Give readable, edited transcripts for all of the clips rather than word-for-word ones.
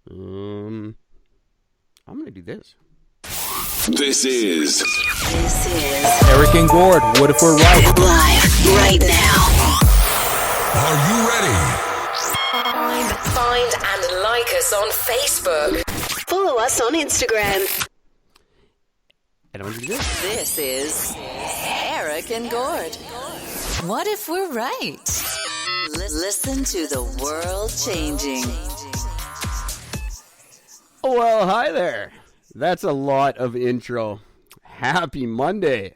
I'm gonna do this. This is Eric and Gord. What if we're right? Live right now. Are you ready? Find and like us on Facebook. Follow us on Instagram. And I'm gonna do this. This is Eric and Gord. What if we're right? Listen to the world changing. Well, hi there. That's a lot of intro. Happy Monday.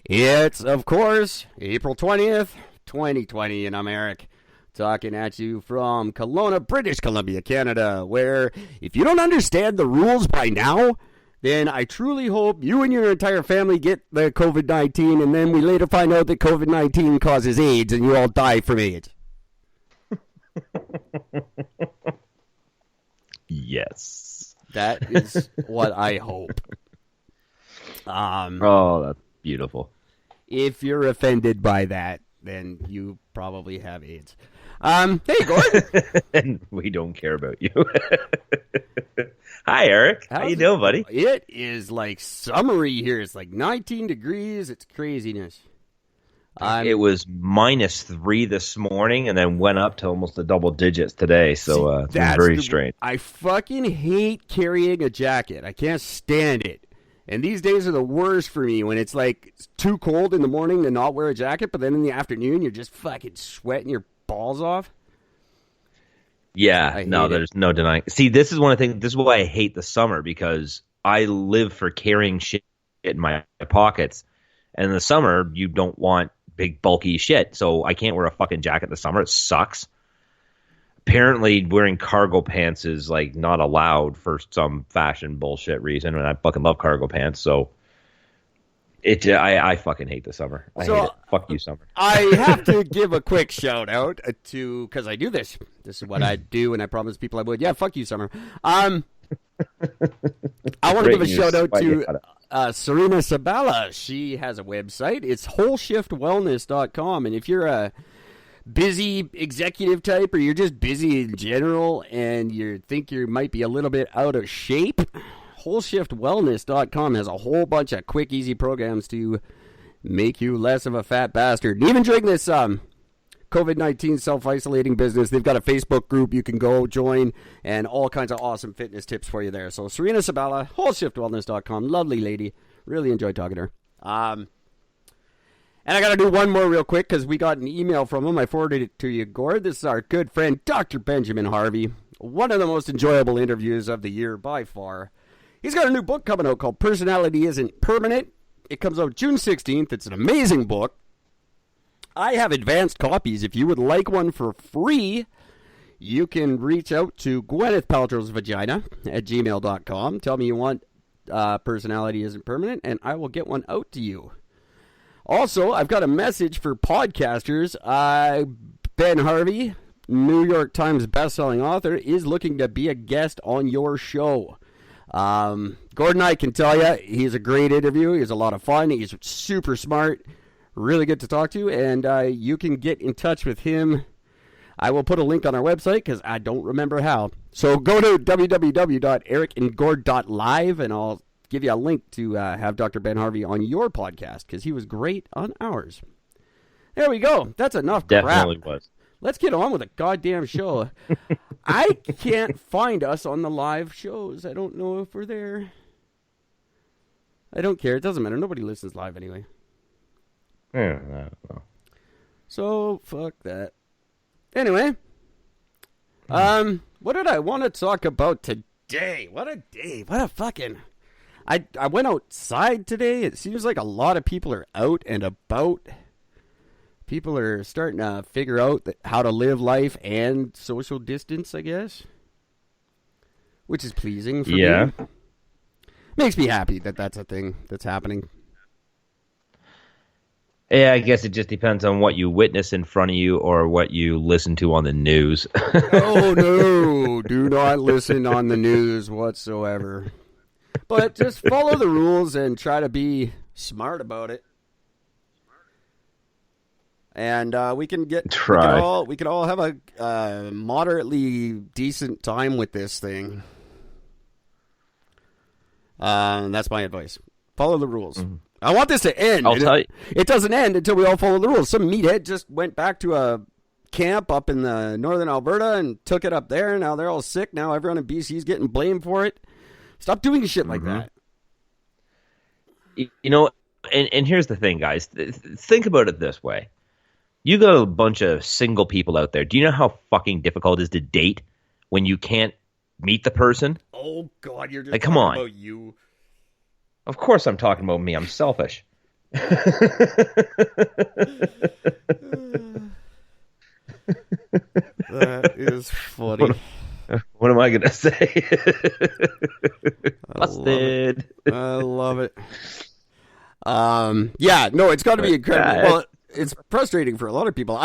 It's, of course, April 20th, 2020, and I'm Eric, talking at you from Kelowna, British Columbia, Canada, where if you don't understand the rules by now, then I truly hope you and your entire family get the COVID-19, and then we later find out that COVID-19 causes AIDS, and you all die from AIDS. Yes. That is what I hope. Oh, that's beautiful. If you're offended by that, then you probably have AIDS. Hey, Gordon. And we don't care about you. Hi, Eric. How you doing, buddy? It is like summery here. It's like 19 degrees. It's craziness. It was -3 this morning and then went up to almost the double digits today. So it's been very strange. I fucking hate carrying a jacket. I can't stand it. And these days are the worst for me when it's like too cold in the morning to not wear a jacket, but then in the afternoon you're just fucking sweating your balls off. Yeah, no, there's no denying. See, this is one of the things. This is why I hate the summer, because I live for carrying shit in my pockets. And in the summer, you don't want big, bulky shit. So I can't wear a fucking jacket in the summer. It sucks. Apparently, wearing cargo pants is like not allowed for some fashion bullshit reason. And I fucking love cargo pants. So I fucking hate the summer. I hate it. Fuck you, summer. I have to give a quick shout out to, because I do this. This is what I do, and I promised people I would. Yeah, fuck you, summer. I want to give a shout out to Serena Sabala. She has a website. It's wholeshiftwellness.com. And if you're a busy executive type, or you're just busy in general, and you think you might be a little bit out of shape, wholeshiftwellness.com has a whole bunch of quick, easy programs to make you less of a fat bastard. And even during this COVID-19 self-isolating business, they've got a Facebook group you can go join, and all kinds of awesome fitness tips for you there. So Serena Sabala, wholeshiftwellness.com, lovely lady. Really enjoyed talking to her. And I got to do one more real quick, because we got an email from him. I forwarded it to you, Gord. This is our good friend, Dr. Benjamin Harvey. One of the most enjoyable interviews of the year by far. He's got a new book coming out called Personality Isn't Permanent. It comes out June 16th. It's an amazing book. I have advanced copies. If you would like one for free, you can reach out to Gwyneth Paltrow's Vagina at gmail.com. Tell me you want Personality Isn't Permanent, and I will get one out to you. Also, I've got a message for podcasters. Ben Harvey, New York Times bestselling author, is looking to be a guest on your show. Gordon, I can tell you, he's a great interview. He's a lot of fun. He's super smart, really good to talk to, and you can get in touch with him. I will put a link on our website because I don't remember how. So go to www.ericandgord.live, and I'll give you a link to have Dr. Ben Harvey on your podcast, because he was great on ours. There we go. That's enough crap. Definitely was. Let's get on with a goddamn show. I can't find us on the live shows. I don't know if we're there. I don't care. It doesn't matter. Nobody listens live anyway. Yeah, no. So, fuck that. Anyway. What did I want to talk about today? What a day. What a fucking... I went outside today. It seems like a lot of people are out and about. People are starting to figure out how to live life and social distance, I guess. Which is pleasing for me. Makes me happy that that's a thing that's happening. Yeah, I guess it just depends on what you witness in front of you or what you listen to on the news. Oh, no. Do not listen on the news whatsoever. But just follow the rules and try to be smart about it. and we can Try. we can all have a moderately decent time with this thing. That's my advice. Follow the rules. Mm-hmm. I want this to end. I'll tell you. It doesn't end until we all follow the rules. Some meathead just went back to a camp up in the northern Alberta and took it up there. Now they're all sick. Now everyone in BC is getting blamed for it. Stop doing shit like that. You know, and here's the thing, guys. Think about it this way. You got a bunch of single people out there. Do you know how fucking difficult it is to date when you can't meet the person? Oh, God, you're just Like, come talking on. about you. Of course I'm talking about me. I'm selfish. That is funny. What am I going to say? Busted. I love it. Yeah, no, it's got to be incredible. Yeah, Well, it's frustrating for a lot of people.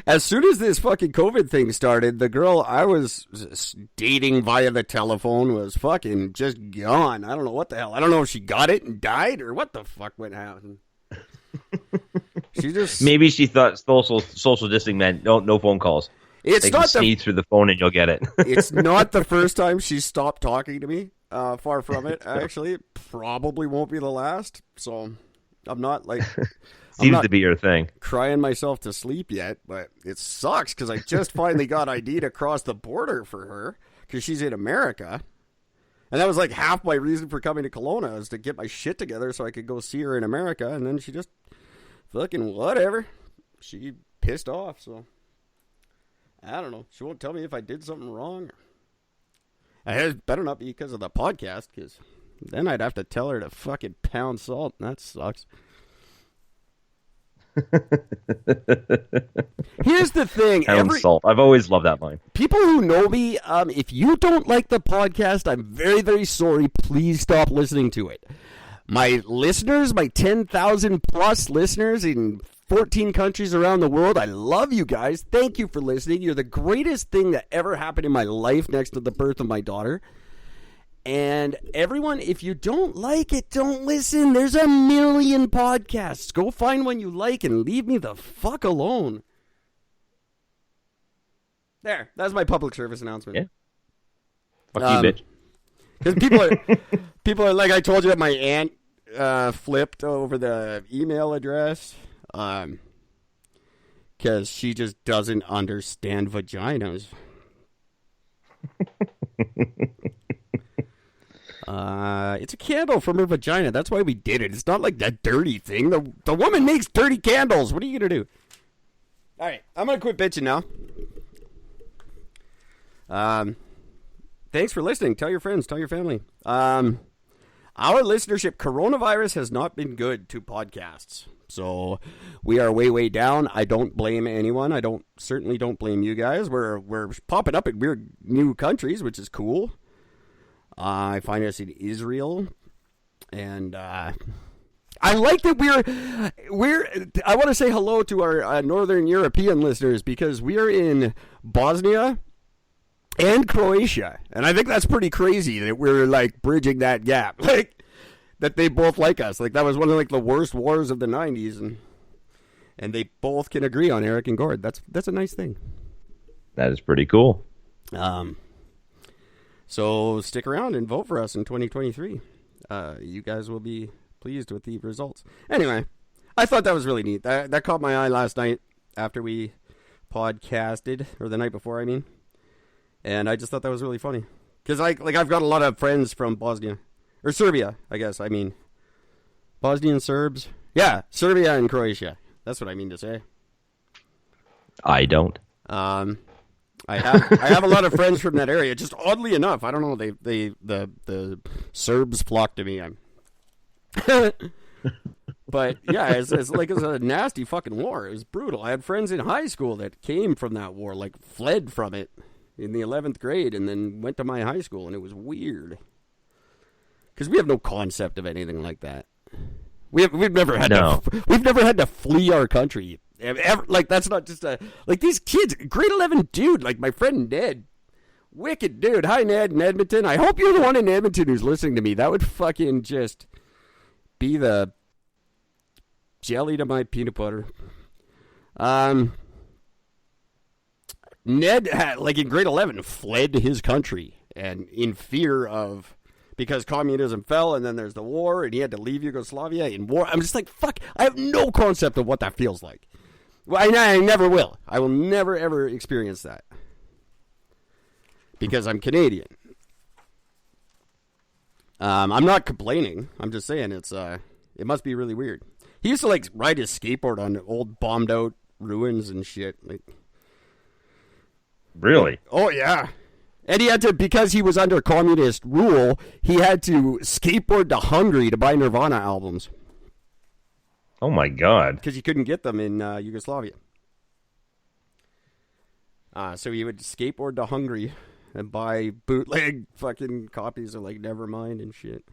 As soon as this fucking COVID thing started, the girl I was dating via the telephone was fucking just gone. I don't know what the hell. I don't know if she got it and died or what the fuck went happen. She just Maybe she thought social distancing meant no phone calls. It's They can not sneeze through the phone and you'll get it. It's not the first time she stopped talking to me. Far from it. Actually, it probably won't be the last. So I'm not like Seems to be your thing. crying myself to sleep yet, but it sucks because I just finally got ID to cross the border for her because she's in America. And that was like half my reason for coming to Kelowna is to get my shit together so I could go see her in America. And then she just fucking whatever. She pissed off, so I don't know. She won't tell me if I did something wrong. It better not be because of the podcast, because then I'd have to tell her to fucking pound salt, and that sucks. Here's the thing. Pound salt. I've always loved that line. People who know me, if you don't like the podcast, I'm very, very sorry. Please stop listening to it. My listeners, my 10,000 plus listeners in 14 countries around the world, I love you guys. Thank you for listening. You're the greatest thing that ever happened in my life next to the birth of my daughter. And everyone, if you don't like it, don't listen. There's a million podcasts. Go find one you like and leave me the fuck alone. There. That's my public service announcement. Yeah. Fuck you, bitch. Because people are like, I told you that my aunt flipped over the email address because she just doesn't understand vaginas. It's a candle from her vagina. That's why we did it. It's not like that dirty thing. The woman makes dirty candles. What are you going to do? All right. I'm going to quit bitching now. Thanks for listening. Tell your friends. Tell your family. Our listenership, coronavirus has not been good to podcasts. So we are way, way down. I don't blame anyone. Certainly don't blame you guys. We're popping up in weird new countries, which is cool. I find us in Israel, and I like that I want to say hello to our Northern European listeners because we are in Bosnia and Croatia, and I think that's pretty crazy that we're like bridging that gap, like that they both like us. Like that was one of like the worst wars of the 90s, and they both can agree on Eric and Gord. That's a nice thing. That is pretty cool. So stick around and vote for us in 2023. You guys will be pleased with the results. Anyway, I thought that was really neat. That caught my eye last night after we podcasted, or the night before, I mean. And I just thought that was really funny. Because I've got a lot of friends from Bosnia. Or Serbia, I guess. I mean, Bosnian Serbs. Yeah, Serbia and Croatia. That's what I mean to say. I don't. I have a lot of friends from that area. Just oddly enough, I don't know. The Serbs flock to me. But yeah, it's a nasty fucking war. It was brutal. I had friends in high school that came from that war, like fled from it in the 11th grade, and then went to my high school, and it was weird because we have no concept of anything like that. We've never had to flee our country. Ever, like that's not just like these kids. Grade 11 dude, like my friend Ned, wicked dude. Hi Ned in Edmonton. I hope you're the one in Edmonton who's listening to me. That would fucking just be the jelly to my peanut butter. Ned, like in grade 11, fled his country and in fear of, because communism fell and then there's the war and he had to leave Yugoslavia in war. I'm just like, fuck, I have no concept of what that feels like. Well, I never will. I will never, ever experience that. Because I'm Canadian. I'm not complaining. I'm just saying it must be really weird. He used to like ride his skateboard on old bombed out ruins and shit. Like, really? Oh yeah. And he had to, because he was under communist rule, he had to skateboard to Hungary to buy Nirvana albums. Oh my God. Because you couldn't get them in Yugoslavia. So he would skateboard to Hungary and buy bootleg fucking copies of like Nevermind and shit.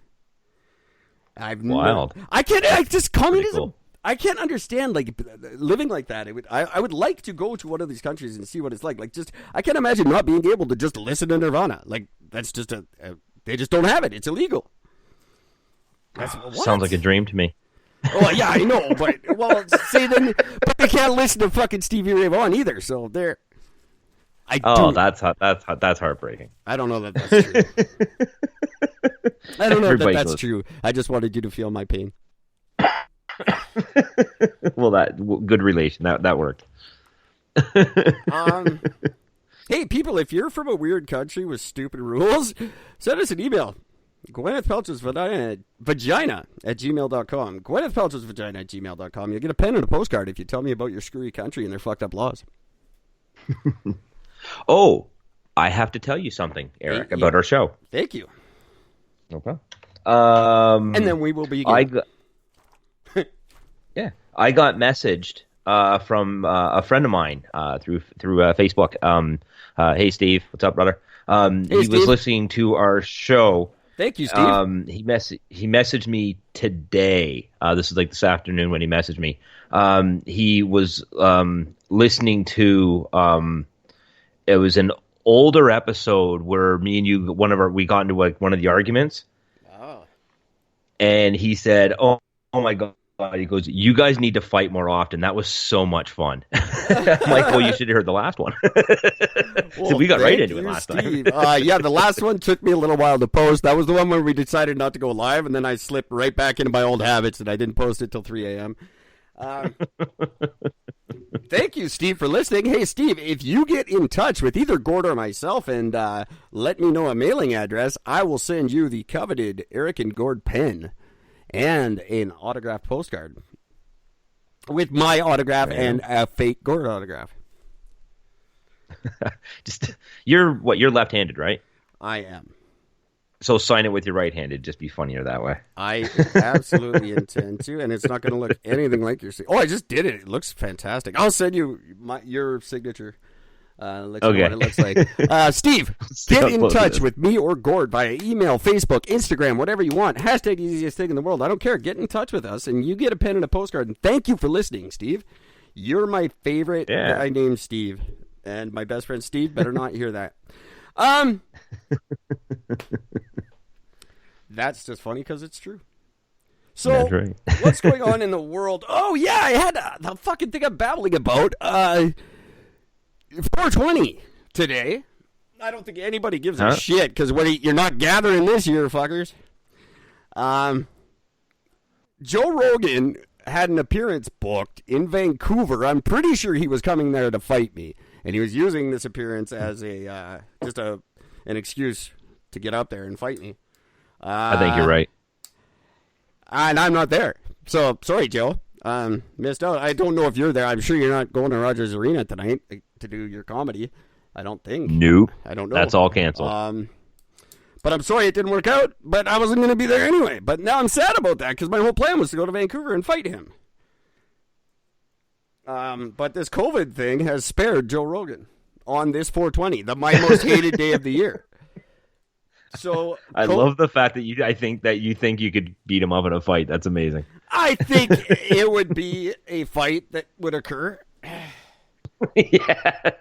Wild. Communism. Cool. I can't understand like living like that. I would like to go to one of these countries and see what it's like. Like, just I can't imagine not being able to just listen to Nirvana. Like, that's just they just don't have it. It's illegal. Sounds like a dream to me. Oh yeah, I know, but see then, but they can't listen to fucking Stevie Ray Vaughan either. So they're. That's heartbreaking. I don't know that that's true. I don't know that that's true. I just wanted you to feel my pain. Well, good relation. That worked. Hey, people, if you're from a weird country with stupid rules, send us an email. Gwyneth Paltrow's vagina at gmail.com. Gwyneth Paltrow's vagina at gmail.com. You'll get a pen and a postcard if you tell me about your screwy country and their fucked up laws. Oh, I have to tell you something, Eric, about our show. Thank you. Okay. And then we will begin. I got messaged from a friend of mine through Facebook. Hey, Steve, what's up, brother? He was listening to our show. Thank you, Steve. He messaged me today. This is like this afternoon when he messaged me. He was listening to it was an older episode where me and you we got into like one of the arguments. Oh. And he said, "Oh my God." He goes, "You guys need to fight more often. That was so much fun." I'm like, "Well, you should have heard the last one." So we got right into it last time. Yeah, the last one took me a little while to post. That was the one where we decided not to go live, and then I slipped right back into my old habits, and I didn't post it till 3 a.m. Thank you, Steve, for listening. Hey, Steve, if you get in touch with either Gord or myself and let me know a mailing address, I will send you the coveted Eric and Gord pen and an autographed postcard with my autograph and a fake Gord autograph. You're left-handed, right? I am. So sign it with your right-handed. Just be funnier that way. I absolutely intend to, and it's not going to look anything like your signature. Oh, I just did it. It looks fantastic. I'll send you your signature. Let you know what it looks like. Steve, get in touch with me or Gord via email, Facebook, Instagram, whatever you want. Hashtag easiest thing in the world. I don't care. Get in touch with us, and you get a pen and a postcard. And thank you for listening, Steve. You're my favorite guy named Steve, and my best friend Steve better not hear that. That's just funny because it's true. So, that's right. What's going on in the world? Oh, yeah, I had the fucking thing I'm babbling about. 420 today. I don't think anybody gives a shit because you're not gathering this year, fuckers. Joe Rogan had an appearance booked in Vancouver. I'm pretty sure he was coming there to fight me, and he was using this appearance as an excuse to get up there and fight me. I think you're right. And I'm not there. So, sorry, Joe. Missed out. I don't know if you're there. I'm sure you're not going to Rogers Arena tonight to do your comedy. I don't think. Nope. I don't know. That's all canceled. But I'm sorry it didn't work out, but I wasn't going to be there anyway. But now I'm sad about that because my whole plan was to go to Vancouver and fight him. But this COVID thing has spared Joe Rogan on this 420, my most hated day of the year. So I love the fact that you think you could beat him up in a fight. That's amazing. I think it would be a fight that would occur. Yeah,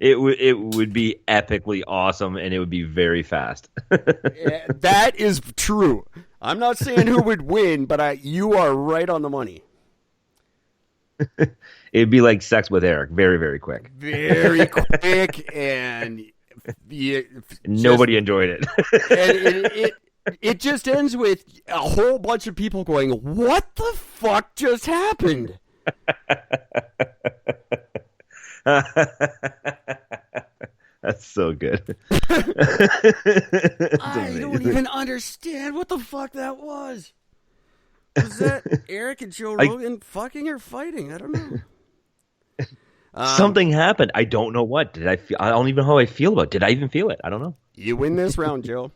it would be epically awesome, and it would be very fast. Yeah, that is true. I'm not saying who would win, but you are right on the money. It'd be like sex with Eric, very, very quick. Very quick, and Nobody enjoyed it. and it just ends with a whole bunch of people going, "What the fuck just happened?" That's so good. I don't even understand what the fuck that was. Was that Eric and Joe Rogan fucking or fighting? I don't know. Something happened. I don't know what. Did I feel? I don't even know how I feel about it. Did I even feel it? I don't know. You win this round, Joe.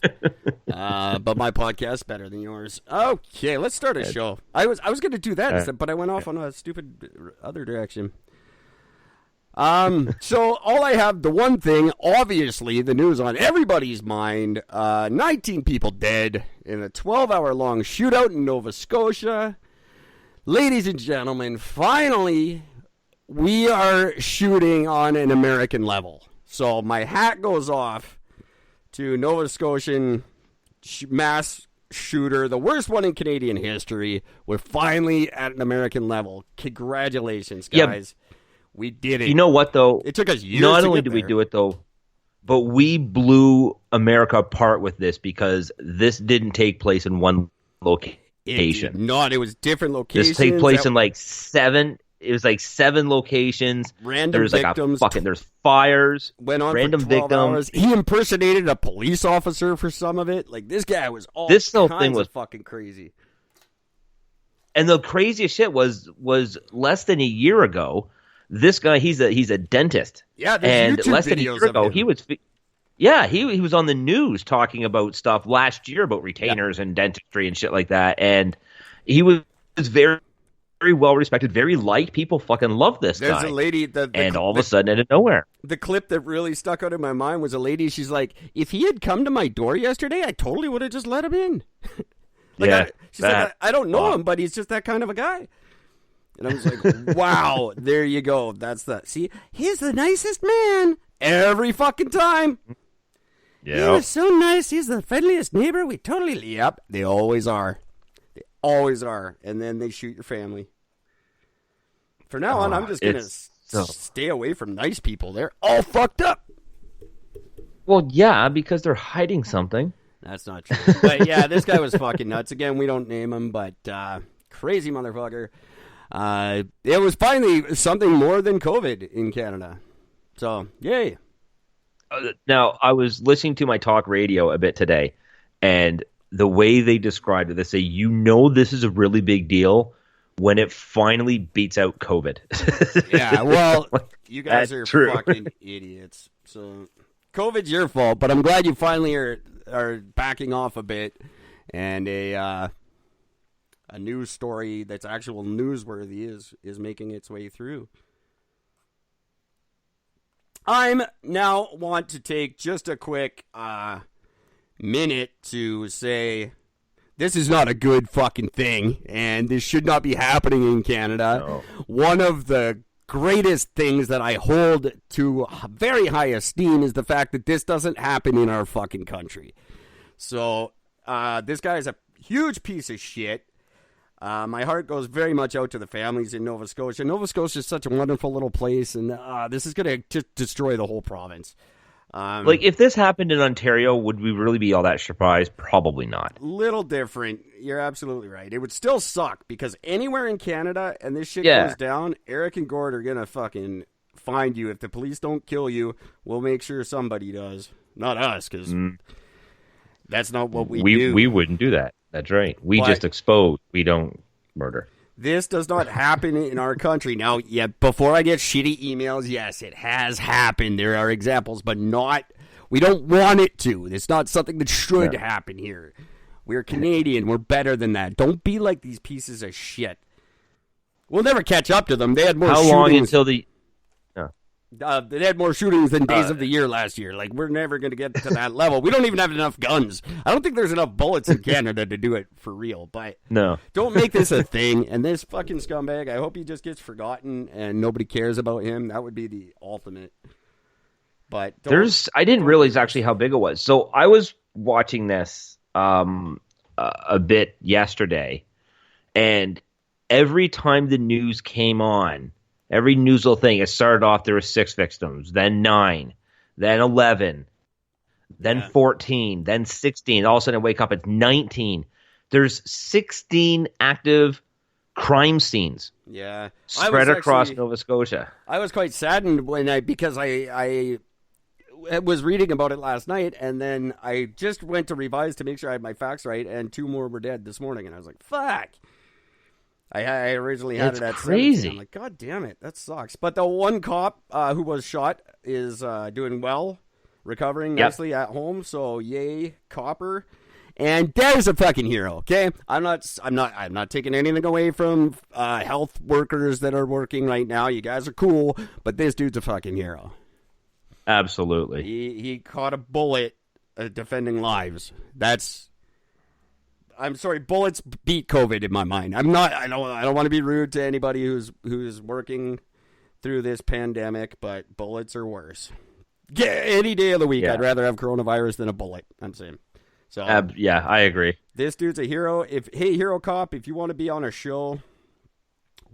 But my podcast's better than yours. Okay, let's start a show. I was going to do that, but I went off on a stupid other direction. So all I have, the one thing, obviously, the news on everybody's mind, 19 people dead in a 12-hour-long shootout in Nova Scotia. Ladies and gentlemen, finally, we are shooting on an American level. So my hat goes off to Nova Scotian mass shooter, the worst one in Canadian history. We're finally at an American level. Congratulations, guys. Yeah. We did it. You know what, though? It took us years. Not only did we do it, though, but we blew America apart with this because this didn't take place in one location. It did not. It was different locations. This took place in like 7. It was like 7 locations. Random victims. There's fires. Went on random for 12 victims. Hours. He impersonated a police officer for some of it. Like, this guy was all this whole kinds thing was of fucking crazy. And the craziest shit was less than a year ago. This guy, he's a dentist. Yeah, there's YouTube less than a year ago, he was. Yeah, he was on the news talking about stuff last year about retainers and dentistry and shit like that. And he was very, very well respected, very liked. People fucking love this guy. There's a lady and all of a sudden, out of nowhere, the clip that really stuck out in my mind was a lady. She's like, "If he had come to my door yesterday, I totally would have just let him in." She's like, I don't know him, but he's just that kind of a guy. And I was like, wow, there you go. See, he's the nicest man every fucking time. Yeah. He was so nice. He's the friendliest neighbor. Yep, they always are. They always are. And then they shoot your family. For now on, I'm just going to stay away from nice people. They're all fucked up. Well, yeah, because they're hiding something. That's not true. But yeah, this guy was fucking nuts. Again, we don't name him, but crazy motherfucker. It was finally something more than COVID in Canada. So, yay. Now, I was listening to my talk radio a bit today, and the way they described it, they say, this is a really big deal when it finally beats out COVID. Yeah, well, you guys are fucking idiots. So, COVID's your fault, but I'm glad you finally are backing off a bit, and a news story that's actual newsworthy is making its way through. I'm now want to take just a quick minute to say this is not a good fucking thing, and this should not be happening in Canada. No. One of the greatest things that I hold to very high esteem is the fact that this doesn't happen in our fucking country. So this guy is a huge piece of shit. My heart goes very much out to the families in Nova Scotia. Nova Scotia is such a wonderful little place, and this is going to just destroy the whole province. If this happened in Ontario, would we really be all that surprised? Probably not. Little different. You're absolutely right. It would still suck, because anywhere in Canada, and this shit goes down, Eric and Gord are going to fucking find you. If the police don't kill you, we'll make sure somebody does. Not us, because that's not what we do. We wouldn't do that. That's right. We just expose. We don't murder. This does not happen in our country. Now, yeah, before I get shitty emails, yes, it has happened. There are examples, but we don't want it to. It's not something that should happen here. We're Canadian. We're better than that. Don't be like these pieces of shit. We'll never catch up to them. They had more shootings. How long until the... they had more shootings than days of the year last year. Like, we're never going to get to that level. We don't even have enough guns. I don't think there's enough bullets in Canada to do it for real. But no, don't make this a thing. And this fucking scumbag, I hope he just gets forgotten and nobody cares about him. That would be the ultimate. But I didn't realize actually how big it was. So I was watching this a bit yesterday, and every time the news came on, every news little thing, it started off, there were 6 victims, then 9, then 11, then 14, then 16. All of a sudden I wake up, it's 19. There's 16 active crime scenes. Yeah. Spread across Nova Scotia. I was quite saddened because I was reading about it last night, and then I just went to revise to make sure I had my facts right, and 2 more were dead this morning, and I was like, fuck. I originally had it at crazy. 17. I'm like, God damn it, that sucks. But the one cop who was shot is doing well, recovering nicely at home. So yay, copper. And there's a fucking hero. Okay, I'm not taking anything away from health workers that are working right now. You guys are cool, but this dude's a fucking hero. Absolutely. He caught a bullet defending lives. I'm sorry, bullets beat COVID in my mind. I don't want to be rude to anybody who's working through this pandemic, but bullets are worse. Yeah, any day of the week, I'd rather have coronavirus than a bullet. I'm saying. So yeah, I agree. This dude's a hero. Hey, Hero Cop, if you want to be on a show,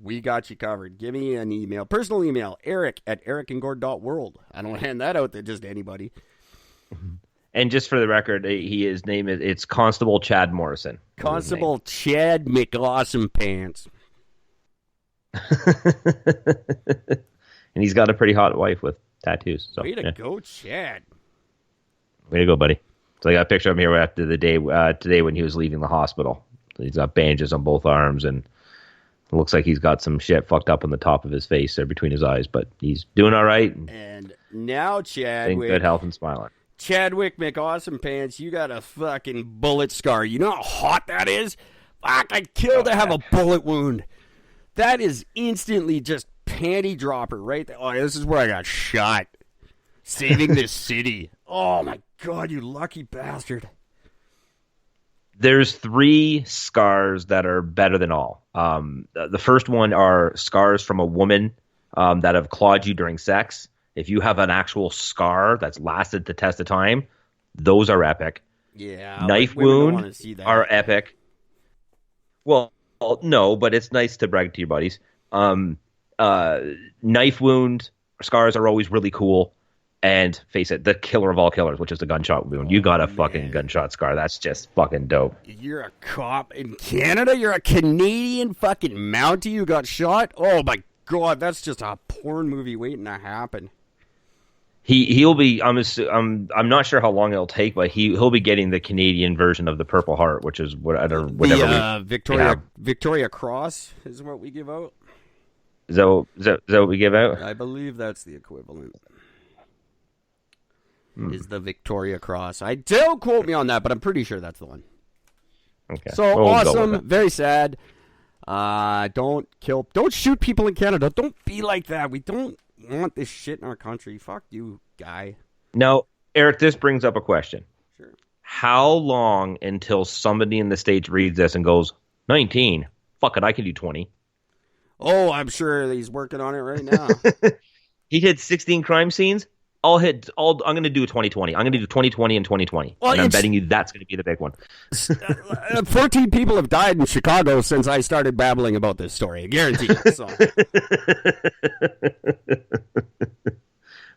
we got you covered. Give me an email, personal email, eric@ericandgord.world. I don't hand that out to just anybody. And just for the record, his name is Constable Chad Morrison. Constable Chad McAwesome Pants. And he's got a pretty hot wife with tattoos. So, way to go, Chad. Way to go, buddy. So I got a picture of him here after the day today when he was leaving the hospital. He's got bandages on both arms, and it looks like he's got some shit fucked up on the top of his face there between his eyes, but he's doing all right. And now, in good health and smiling. Chadwick McAwesome Pants, you got a fucking bullet scar. You know how hot that is? Fuck, I'd kill to have a bullet wound. That is instantly just panty dropper right there. Oh, this is where I got shot. Saving this city. Oh my God, you lucky bastard. There's 3 scars that are better than all. The first one are scars from a woman that have clawed you during sex. If you have an actual scar that's lasted the test of time, those are epic. Yeah. Knife wound are epic. Well, no, but it's nice to brag to your buddies. Knife wound scars are always really cool. And face it, the killer of all killers, which is the gunshot wound. You got a fucking gunshot scar. That's just fucking dope. You're a cop in Canada? You're a Canadian fucking Mountie who got shot? Oh my God, that's just a porn movie waiting to happen. He'll be. I'm not sure how long it'll take, but he'll be getting the Canadian version of the Purple Heart, which is whatever. Victoria Cross is what we give out. Is that what we give out? I believe that's the equivalent. Is the Victoria Cross. Don't quote me on that, but I'm pretty sure that's the one. Okay. So we'll awesome, very sad. Don't shoot people in Canada. Don't be like that. We don't want this shit in our country. Fuck you, guy. Now, Eric, this brings up a question. Sure. How long until somebody in the States reads this and goes, 19? Fuck it, I can do 20. Oh, I'm sure he's working on it right now. He hit 16 crime scenes. I'm going to do 2020. I'm going to do 2020 and 2020. Well, and I'm betting you that's going to be the big one. 14 people have died in Chicago since I started babbling about this story. I guarantee you. So.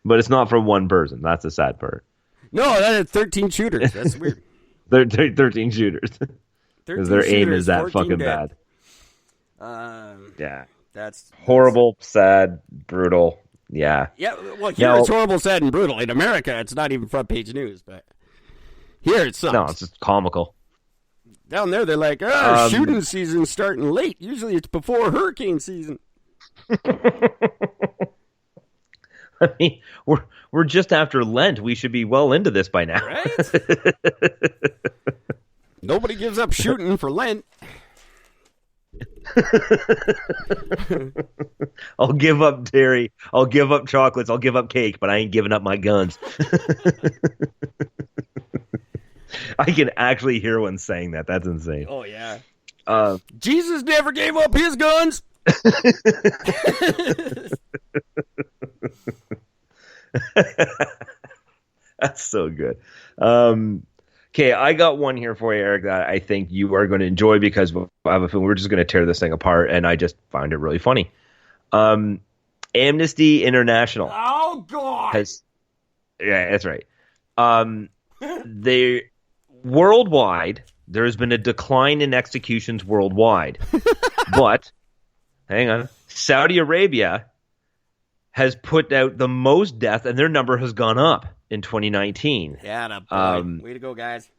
But it's not from one person. That's the sad part. No, that is 13 shooters. That's weird. 13 shooters. Because their aim is that fucking dead. Bad. Yeah. That's horrible, sad, brutal. Yeah. Yeah, well, here it's horrible, sad, and brutal. In America, it's not even front page news, but here it sucks. No, it's just comical. Down there, they're like, shooting season's starting late. Usually it's before hurricane season. I mean, we're just after Lent. We should be well into this by now. Right? Nobody gives up shooting for Lent. I'll give up dairy. I'll give up chocolates. I'll give up cake, but I ain't giving up my guns. I can actually hear one saying that. That's insane. Oh, yeah. Jesus never gave up his guns. That's so good. Okay, I got one here for you, Eric, that I think you are going to enjoy because I have a feeling we're just going to tear this thing apart, and I just find it really funny. Amnesty International. Oh, God. Yeah, that's right. They worldwide, there has been a decline in executions worldwide. But, hang on, Saudi Arabia has put out the most death, and their number has gone up in 2019. Yeah, way to go, guys.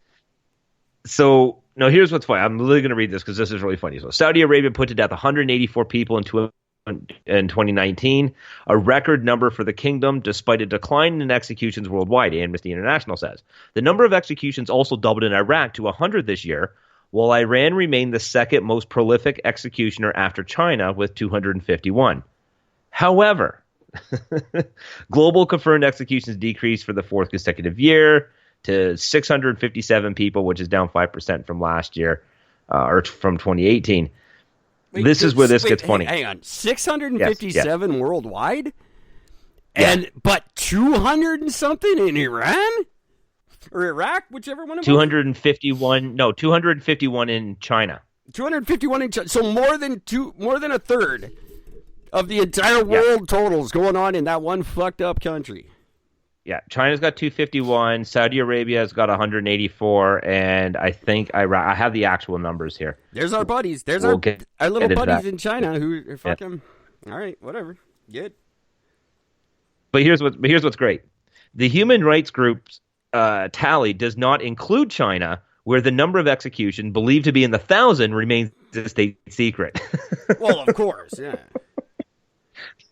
So, no, here's what's funny. I'm literally going to read this because this is really funny. So, Saudi Arabia put to death 184 people in 2019, a record number for the kingdom, despite a decline in executions worldwide, Amnesty International says. The number of executions also doubled in Iraq to 100 this year, while Iran remained the second most prolific executioner after China with 251. However, global confirmed executions decreased for the fourth consecutive year to 657 people, which is down 5% from last year, or from 2018. Wait, this is where this gets funny. Hang on, 657 Yes. worldwide, Yeah. but 200 and something in Iran or Iraq, whichever one. 251 in China. 251 in China. So more than a third of the entire world totals going on in that one fucked up country. Yeah, China's got 251, Saudi Arabia's got 184, and I think Iraq. I have the actual numbers here. There's our buddies. There's We'll our little get into buddies that. in China who are fucking. All right, whatever. Good. But here's what's great. The human rights group's tally does not include China, where the number of executions believed to be in the 1,000 remains a state secret. Well, of course, yeah.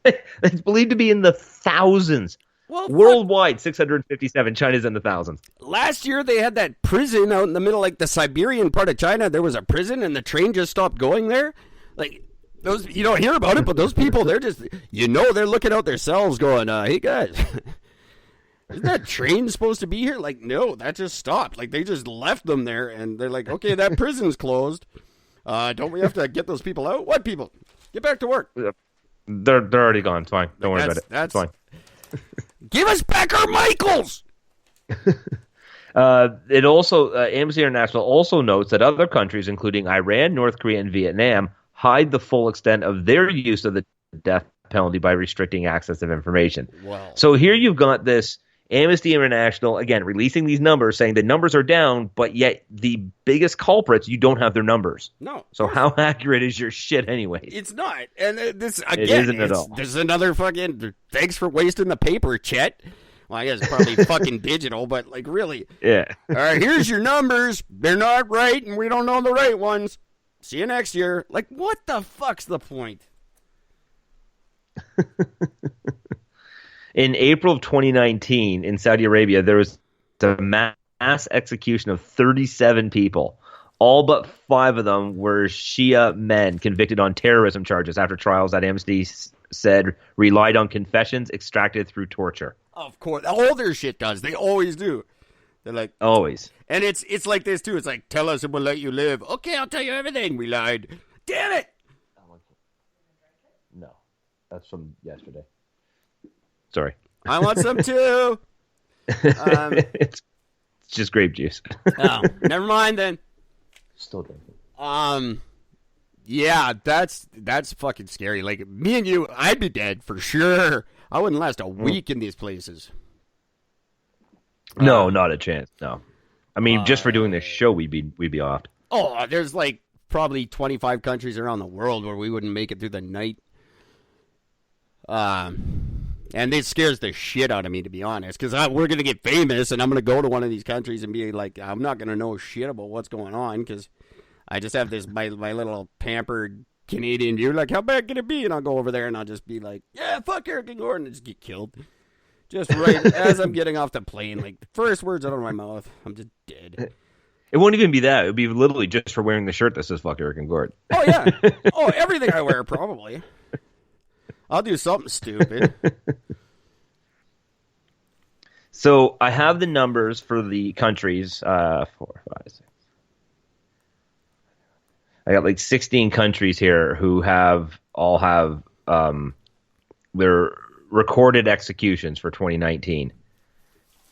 It's believed to be in the thousands. Well, Worldwide, 657. China's in the thousands. last year they had that prison out in the middle, like the Siberian part of China. There was a prison, and the train just stopped going there. Like those, you don't hear about it, but those people, they're just, they're looking out their cells, going, "Hey guys, isn't that train supposed to be here?" Like, no, that just stopped. Like they just left them there, and they're like, "Okay, that prison's closed. Don't we have to get those people out? What people? Get back to work." They're already gone. It's fine. Don't worry about it. That's It's fine. Give us back our Michaels. It also Amnesty International also notes that other countries, including Iran, North Korea, and Vietnam, hide the full extent of their use of the death penalty by restricting access of information. Wow. So here you've got this Amnesty International, again, releasing these numbers, saying the numbers are down, but yet the biggest culprits, you don't have their numbers. No. So how accurate is your shit anyways? It's not. And this, again, It isn't at all. This is another fucking, thanks for wasting the paper, Chet. Well, I guess it's probably fucking digital, but like really. Yeah. All right, here's your numbers. They're not right, and we don't know the right ones. See you next year. Like, what the fuck's the point? In April of 2019, in Saudi Arabia, there was a mass execution of 37 people. All but 5 of them were Shia men convicted on terrorism charges after trials that Amnesty said relied on confessions extracted through torture. Of course. All their shit does. They always do. They're like, Always. and it's like this, too. It's like, tell us and we'll let you live. Okay, I'll tell you everything. We lied. Damn it. No, that's from yesterday. Sorry. I want some, too. It's just grape juice. Oh, never mind then. Still drinking. Yeah, that's fucking scary. Like me and you, I'd be dead for sure. I wouldn't last a week in these places. No, not a chance. No. I mean, just for doing this show, we'd be off. Oh, there's like probably 25 countries around the world where we wouldn't make it through the night. And it scares the shit out of me, to be honest, because we're going to get famous, and I'm going to go to one of these countries and be like, I'm not going to know shit about what's going on, because I just have this, my little pampered Canadian view, like, how bad can it be? And I'll go over there, and I'll just be like, yeah, fuck Eric and Gordon, and just get killed. Just right as I'm getting off the plane, like, the first words out of my mouth, I'm just dead. It won't even be that. It would be literally just for wearing the shirt that says "fuck Eric and Gord." Oh, yeah. Oh, everything I wear, probably. I'll do something stupid. So I have the numbers for the countries. 4, 5, 6. I got like 16 countries here who all have their recorded executions for 2019.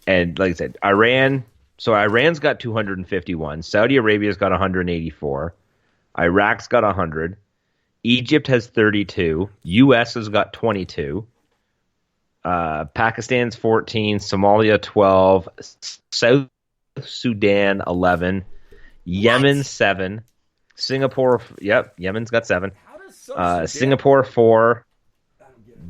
And like I said, Iran So Iran's got 251. Saudi Arabia's got 184. Iraq's got 100. Egypt has 32. U.S. has got 22. Pakistan's 14. Somalia 12. South Sudan 11. Yemen 7. Singapore, Yemen's got 7. Singapore 4.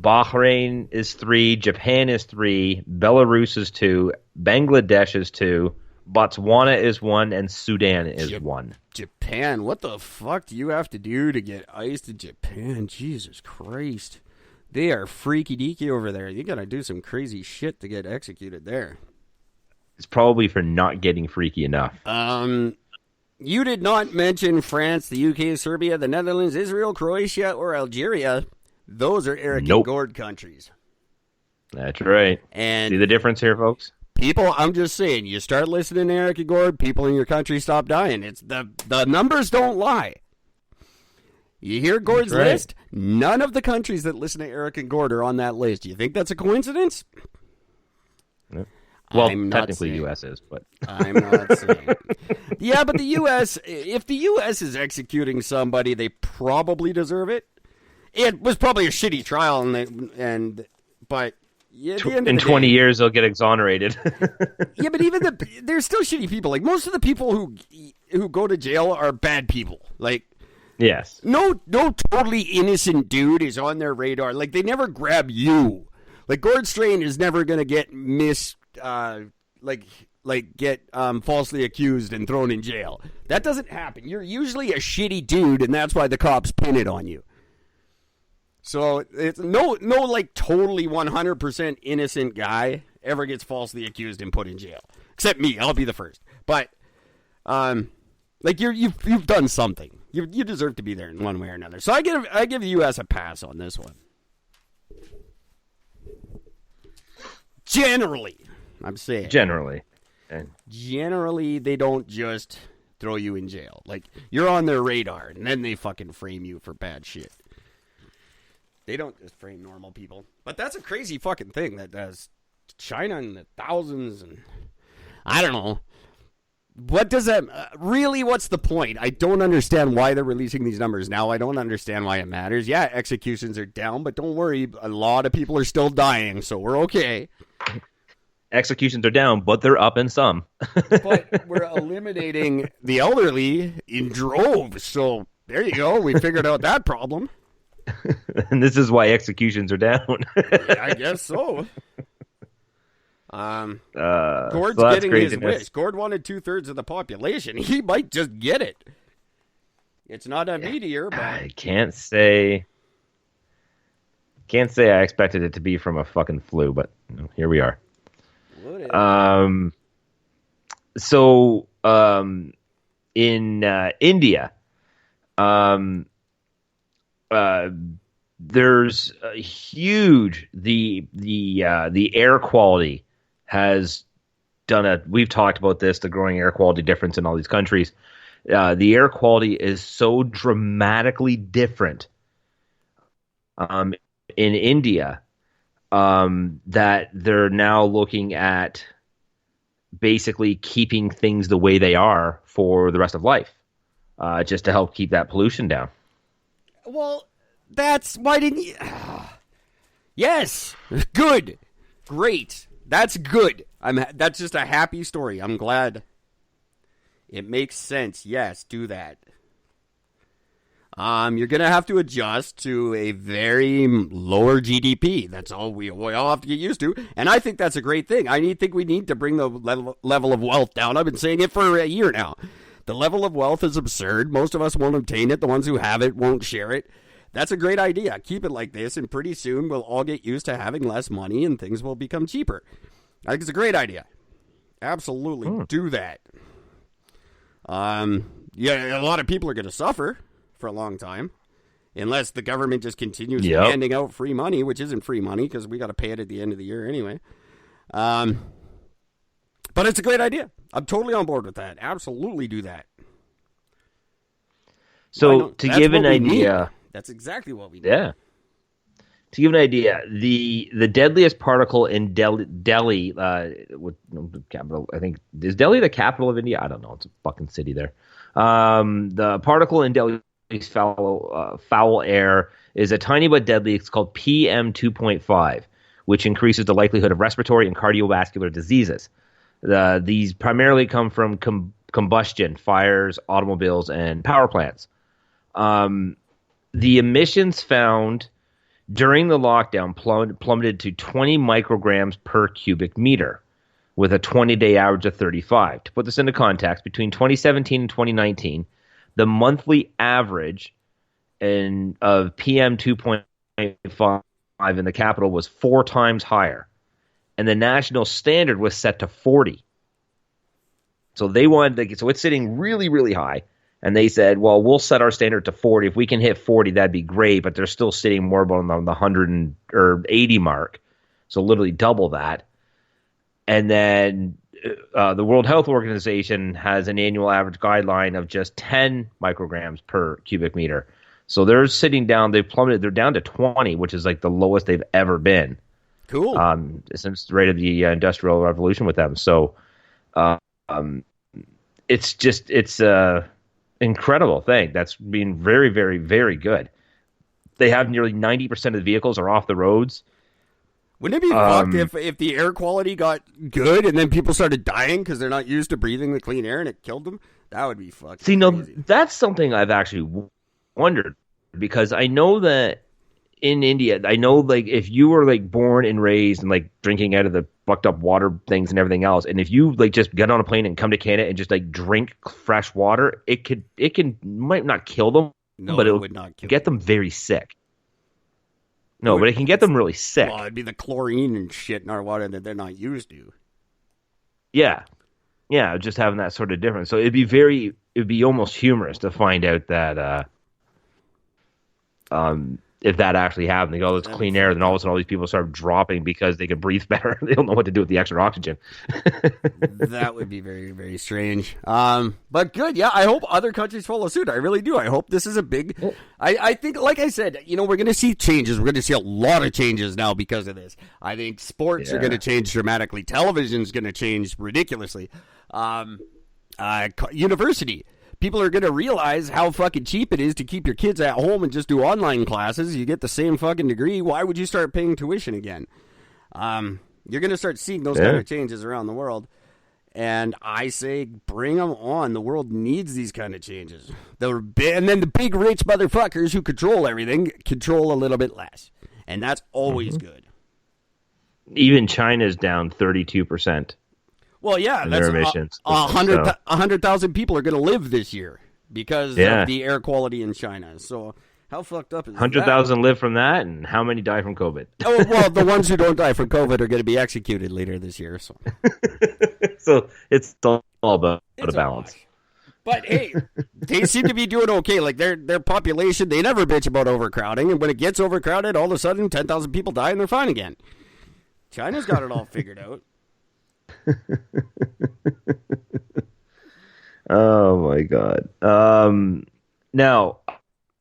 Bahrain is 3. Japan is 3. Belarus is 2. Bangladesh is 2. Botswana is 1, and Sudan is 1. Japan, what the fuck do you have to do to get iced in Japan? Jesus Christ. They are freaky deaky over there. You gotta do some crazy shit to get executed there. It's probably for not getting freaky enough. You did not mention France, the UK, Serbia, the Netherlands, Israel, Croatia, or Algeria. Those are Eric and Gord countries. That's right. And see the difference here, folks? People, I'm just saying, you start listening to Eric and Gord, people in your country stop dying. It's the numbers don't lie. You hear Gord's list? None of the countries that listen to Eric and Gord are on that list. Do you think that's a coincidence? No. Well, technically U.S. is, but... I'm not saying. Yeah, but the U.S., if the U.S. is executing somebody, they probably deserve it. It was probably a shitty trial, but... Yeah, in 20 years, they'll get exonerated. Yeah, but even there's still shitty people. Like, most of the people who go to jail are bad people. Like, yes. No totally innocent dude is on their radar. Like, they never grab you. Like, Gord Strain is never going to get falsely accused and thrown in jail. That doesn't happen. You're usually a shitty dude, and that's why the cops pin it on you. So it's no like totally 100% innocent guy ever gets falsely accused and put in jail. Except me, I'll be the first. But like you've done something. You deserve to be there in one way or another. So I give the US a pass on this one. Generally, I'm saying. Generally, they don't just throw you in jail. Like, you're on their radar, and then they fucking frame you for bad shit. They don't just frame normal people. But that's a crazy fucking thing that does China in the thousands, and I don't know. What does that really? What's the point? I don't understand why they're releasing these numbers now. I don't understand why it matters. Yeah, executions are down, but don't worry. A lot of people are still dying, so we're okay. Executions are down, but they're up in some. But we're eliminating the elderly in droves, so there you go. We figured out that problem. And this is why executions are down. Yeah, I guess so. Gord's so getting his wish. Gord wanted 2/3 of the population. He might just get it. It's not a meteor, but I can't say I expected it to be from a fucking flu, but here we are. In India, there's a huge the air quality has done we've talked about this, the growing air quality difference in all these countries. The air quality is so dramatically different in India that they're now looking at basically keeping things the way they are for the rest of life, just to help keep that pollution down. Well, why didn't you? Yes, good, great. That's good. That's just a happy story. I'm glad. It makes sense. Yes, do that. You're going to have to adjust to a very lower GDP. That's all we all have to get used to. And I think that's a great thing. I think we need to bring the level of wealth down. I've been saying it for a year now. The level of wealth is absurd. Most of us won't obtain it. The ones who have it won't share it. That's a great idea. Keep it like this, and pretty soon we'll all get used to having less money and things will become cheaper. I think it's a great idea. Absolutely do that. Yeah, a lot of people are going to suffer for a long time unless the government just continues handing out free money, which isn't free money because we got to pay it at the end of the year anyway. But it's a great idea. I'm totally on board with that. Absolutely do that. So to give an idea, that's exactly what we need. Yeah. To give an idea, the deadliest particle in Delhi, capital, I think, is Delhi the capital of India? I don't know. It's a fucking city there. The particle in Delhi's foul air is a tiny but deadly. It's called PM 2.5, which increases the likelihood of respiratory and cardiovascular diseases. These primarily come from combustion, fires, automobiles, and power plants. The emissions found during the lockdown plummeted to 20 micrograms per cubic meter, with a 20-day average of 35. To put this into context, between 2017 and 2019, the monthly average of PM 2.5 in the capital was 4 times higher, and the national standard was set to 40. So they wanted, so it's sitting really, really high. And they said, well, we'll set our standard to 40. If we can hit 40, that'd be great. But they're still sitting more on the 180 mark. So literally double that. And then the World Health Organization has an annual average guideline of just 10 micrograms per cubic meter. So they're sitting down. They've plummeted. They're down to 20, which is like the lowest they've ever been. Cool. Since the rate of the Industrial Revolution with them. So it's incredible thing that's been very, very, very good. They have nearly 90% of the vehicles are off the roads. Wouldn't it be fucked if the air quality got good and then people started dying because they're not used to breathing the clean air and it killed them? That would be fucking See, no, crazy. that's something I've actually wondered, because I know that in India, I know like if you were like born and raised and like drinking out of the fucked up water things and everything else, and if you like just get on a plane and come to Canada and just like drink fresh water, might not kill them, but it would not get them very sick. No, but it can get them really sick. Well, it'd be the chlorine and shit in our water that they're not used to. Yeah, just having that sort of difference. So it'd be almost humorous to find out that if that actually happened, they go, oh, it's clean air, then all of a sudden all these people start dropping because they can breathe better. They don't know what to do with the extra oxygen. That would be very, very strange. But good, yeah, I hope other countries follow suit. I really do. I hope this is a big... I think, like I said, we're going to see changes. We're going to see a lot of changes now because of this. I think sports are going to change dramatically. Television's going to change ridiculously. University. People are going to realize how fucking cheap it is to keep your kids at home and just do online classes. You get the same fucking degree. Why would you start paying tuition again? You're going to start seeing those kind of changes around the world. And I say, bring them on. The world needs these kind of changes. And then the big rich motherfuckers who control everything control a little bit less. And that's always good. Even China's down 32%. Well, yeah, that's emissions. 100,000 people are going to live this year because of the air quality in China. So how fucked up is 100,000 live from that, and how many die from COVID? Oh, well, the ones who don't die from COVID are going to be executed later this year. So, so it's all about a balance. But hey, they seem to be doing okay. Like their population, they never bitch about overcrowding, and when it gets overcrowded, all of a sudden 10,000 people die and they're fine again. China's got it all figured out. Oh my god. Now,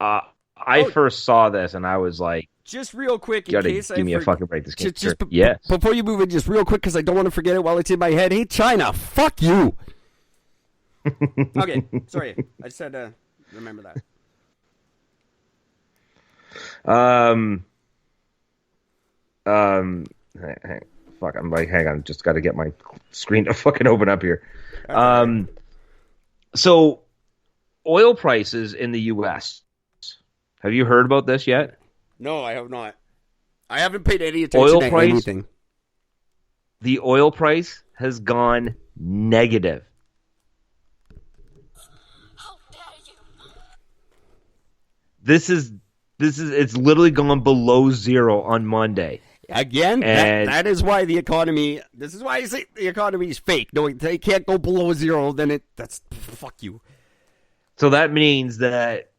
I first saw this and I was like, just real quick, you gotta give me a fucking break. This game. Yes. Before you move in, just real quick, because I don't want to forget it while it's in my head. Hey, China, fuck you. Okay, sorry. I just had to remember that. Fuck, I'm like, hang on, just got to get my screen to fucking open up here. So, oil prices in the U.S. Have you heard about this yet? No, I have not. I haven't paid any attention to anything. The oil price has gone negative. How dare you? It's literally gone below zero on Monday. Again, that is why the economy. This is why I say the economy is fake. No, they can't go below zero. Then that's fuck you. So that means that.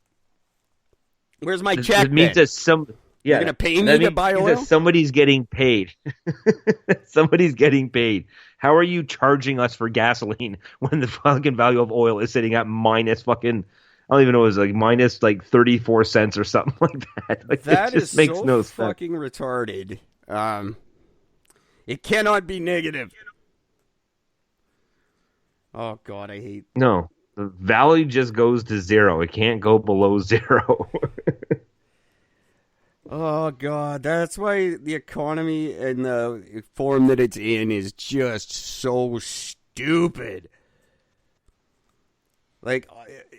Where's my check? It means that you're gonna pay me to buy oil. That somebody's getting paid. Somebody's getting paid. How are you charging us for gasoline when the fucking value of oil is sitting at minus fucking I don't even know, it was like minus like 34 cents or something like that. Like, That it just is makes so no sense. fucking retarded. It cannot be negative. Oh God, I hate. No, the value just goes to zero. It can't go below zero. Oh God, that's why the economy and the form that it's in is just so stupid. Like,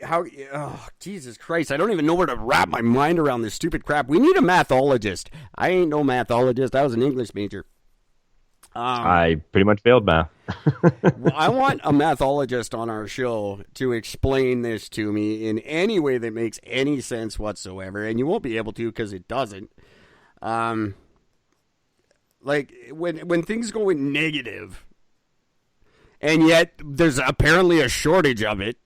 how? Oh, Jesus Christ! I don't even know where to wrap my mind around this stupid crap. We need a mathologist. I ain't no mathologist. I was an English major. I pretty much failed math. I want a mathologist on our show to explain this to me in any way that makes any sense whatsoever, and you won't be able to because it doesn't. Like when things go in negative, and yet there's apparently a shortage of it,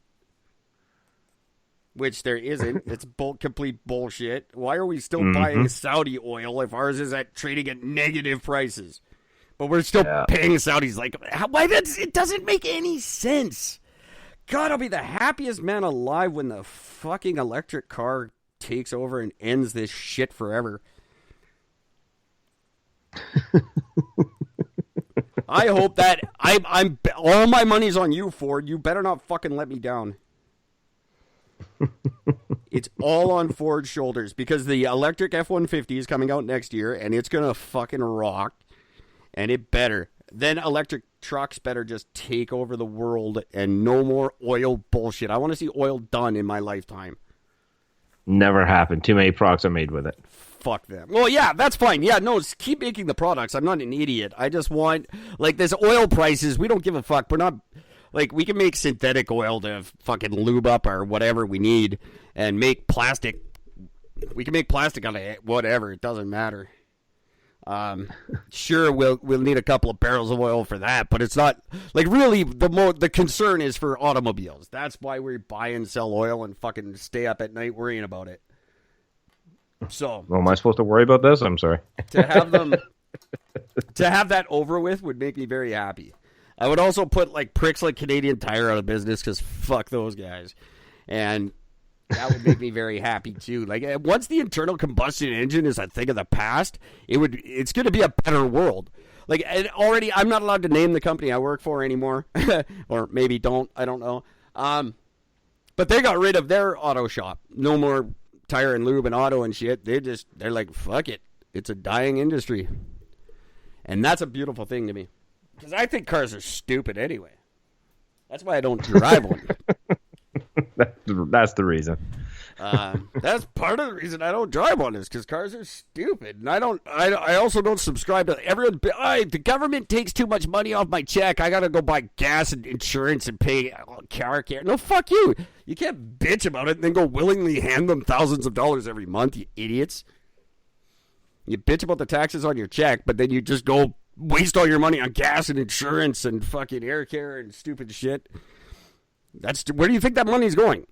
which there isn't. It's complete bullshit. Why are we still buying Saudi oil if ours is trading at negative prices? But we're still paying Saudis. Like, why? It doesn't make any sense. God, I'll be the happiest man alive when the fucking electric car takes over and ends this shit forever. I hope that I'm all my money's on you, Ford. You better not fucking let me down. It's all on Ford's shoulders because the electric F-150 is coming out next year and it's gonna fucking rock. And it better. Then electric trucks better just take over the world and no more oil bullshit. I want to see oil done in my lifetime. Never happened. Too many products are made with it. Fuck them. Well, yeah, that's fine. Yeah, no, keep making the products. I'm not an idiot. I just want, like, this oil prices, we don't give a fuck. We're not, like, we can make synthetic oil to fucking lube up or whatever we need and make plastic. We can make plastic out of it, whatever. It doesn't matter. Sure, we'll need a couple of barrels of oil for that, but it's not like really the concern is for automobiles. That's why we buy and sell oil and fucking stay up at night worrying about it. So, well, am I supposed to worry about this? I'm sorry. To have that over with would make me very happy. I would also put like pricks like Canadian Tire out of business because fuck those guys, and that would make me very happy too. Like once the internal combustion engine is a thing of the past, it's going to be a better world. Like already, I'm not allowed to name the company I work for anymore, or maybe don't. I don't know. But they got rid of their auto shop. No more tire and lube and auto and shit. They're like, fuck it. It's a dying industry, and that's a beautiful thing to me because I think cars are stupid anyway. That's why I don't drive one. That's the reason. That's part of the reason I don't drive one is because cars are stupid, and I also don't subscribe to everyone. The government takes too much money off my check. I gotta go buy gas and insurance and pay car care. No, fuck you. You can't bitch about it and then go willingly hand them thousands of dollars every month. You idiots. You bitch about the taxes on your check, but then you just go waste all your money on gas and insurance and fucking air care and stupid shit. Where do you think that money's going?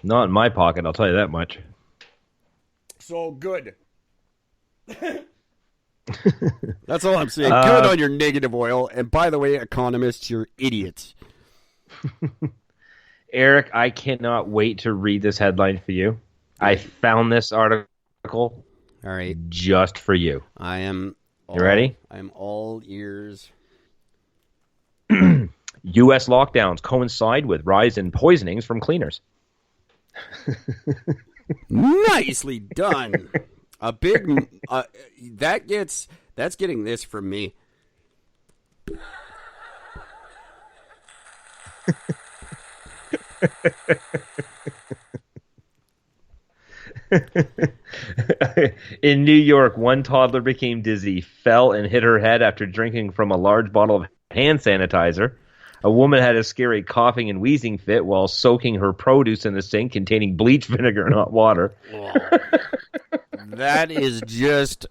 Not in my pocket, I'll tell you that much. So good. That's all I'm saying. Good on your negative oil. And by the way, economists, you're idiots. Eric, I cannot wait to read this headline for you. I found this article All right. just for you. I am. You ready? I'm all ears. U.S. lockdowns coincide with rise in poisonings from cleaners. Nicely done. A big that's getting this from me. In New York, one toddler became dizzy, fell, and hit her head after drinking from a large bottle of hand sanitizer. A woman had a scary coughing and wheezing fit while soaking her produce in the sink containing bleach, vinegar, and hot water. That is just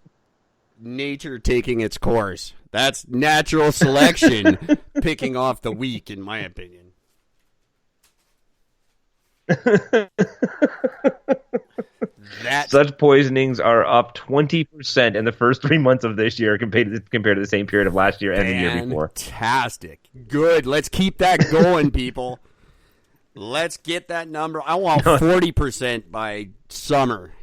nature taking its course. That's natural selection picking off the weak, in my opinion. Such poisonings are up 20% in the first 3 months of this year compared to the same period of last year and the year before. Fantastic. Good. Let's keep that going, people. Let's get that number. I want 40% by summer.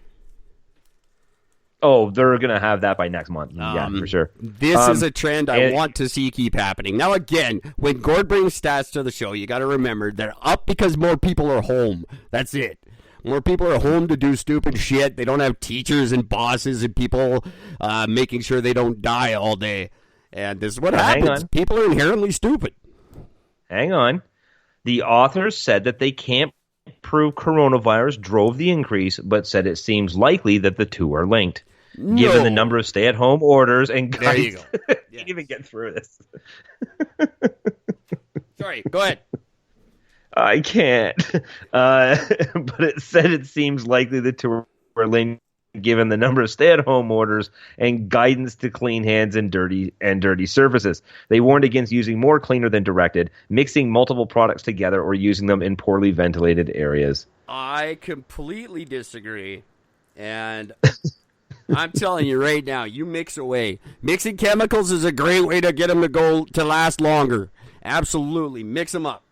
Oh, they're going to have that by next month. Yeah, for sure. This is a trend I want to see keep happening. Now, again, when Gord brings stats to the show, you got to remember they're up because more people are home. That's it. More people are home to do stupid shit. They don't have teachers and bosses and people making sure they don't die all day. And this is what happens. People are inherently stupid. Hang on. The authors said that they can't prove coronavirus drove the increase, but said it seems likely that the two are linked. No. Given the number of stay-at-home orders and there you go. Can't even get through this. Sorry, go ahead. I can't. But it said it seems likely the two are linked given the number of stay-at-home orders and guidance to clean hands and dirty surfaces. They warned against using more cleaner than directed, mixing multiple products together, or using them in poorly ventilated areas. I completely disagree. And I'm telling you right now, you mix away. Mixing chemicals is a great way to get them to last longer. Absolutely. Mix them up.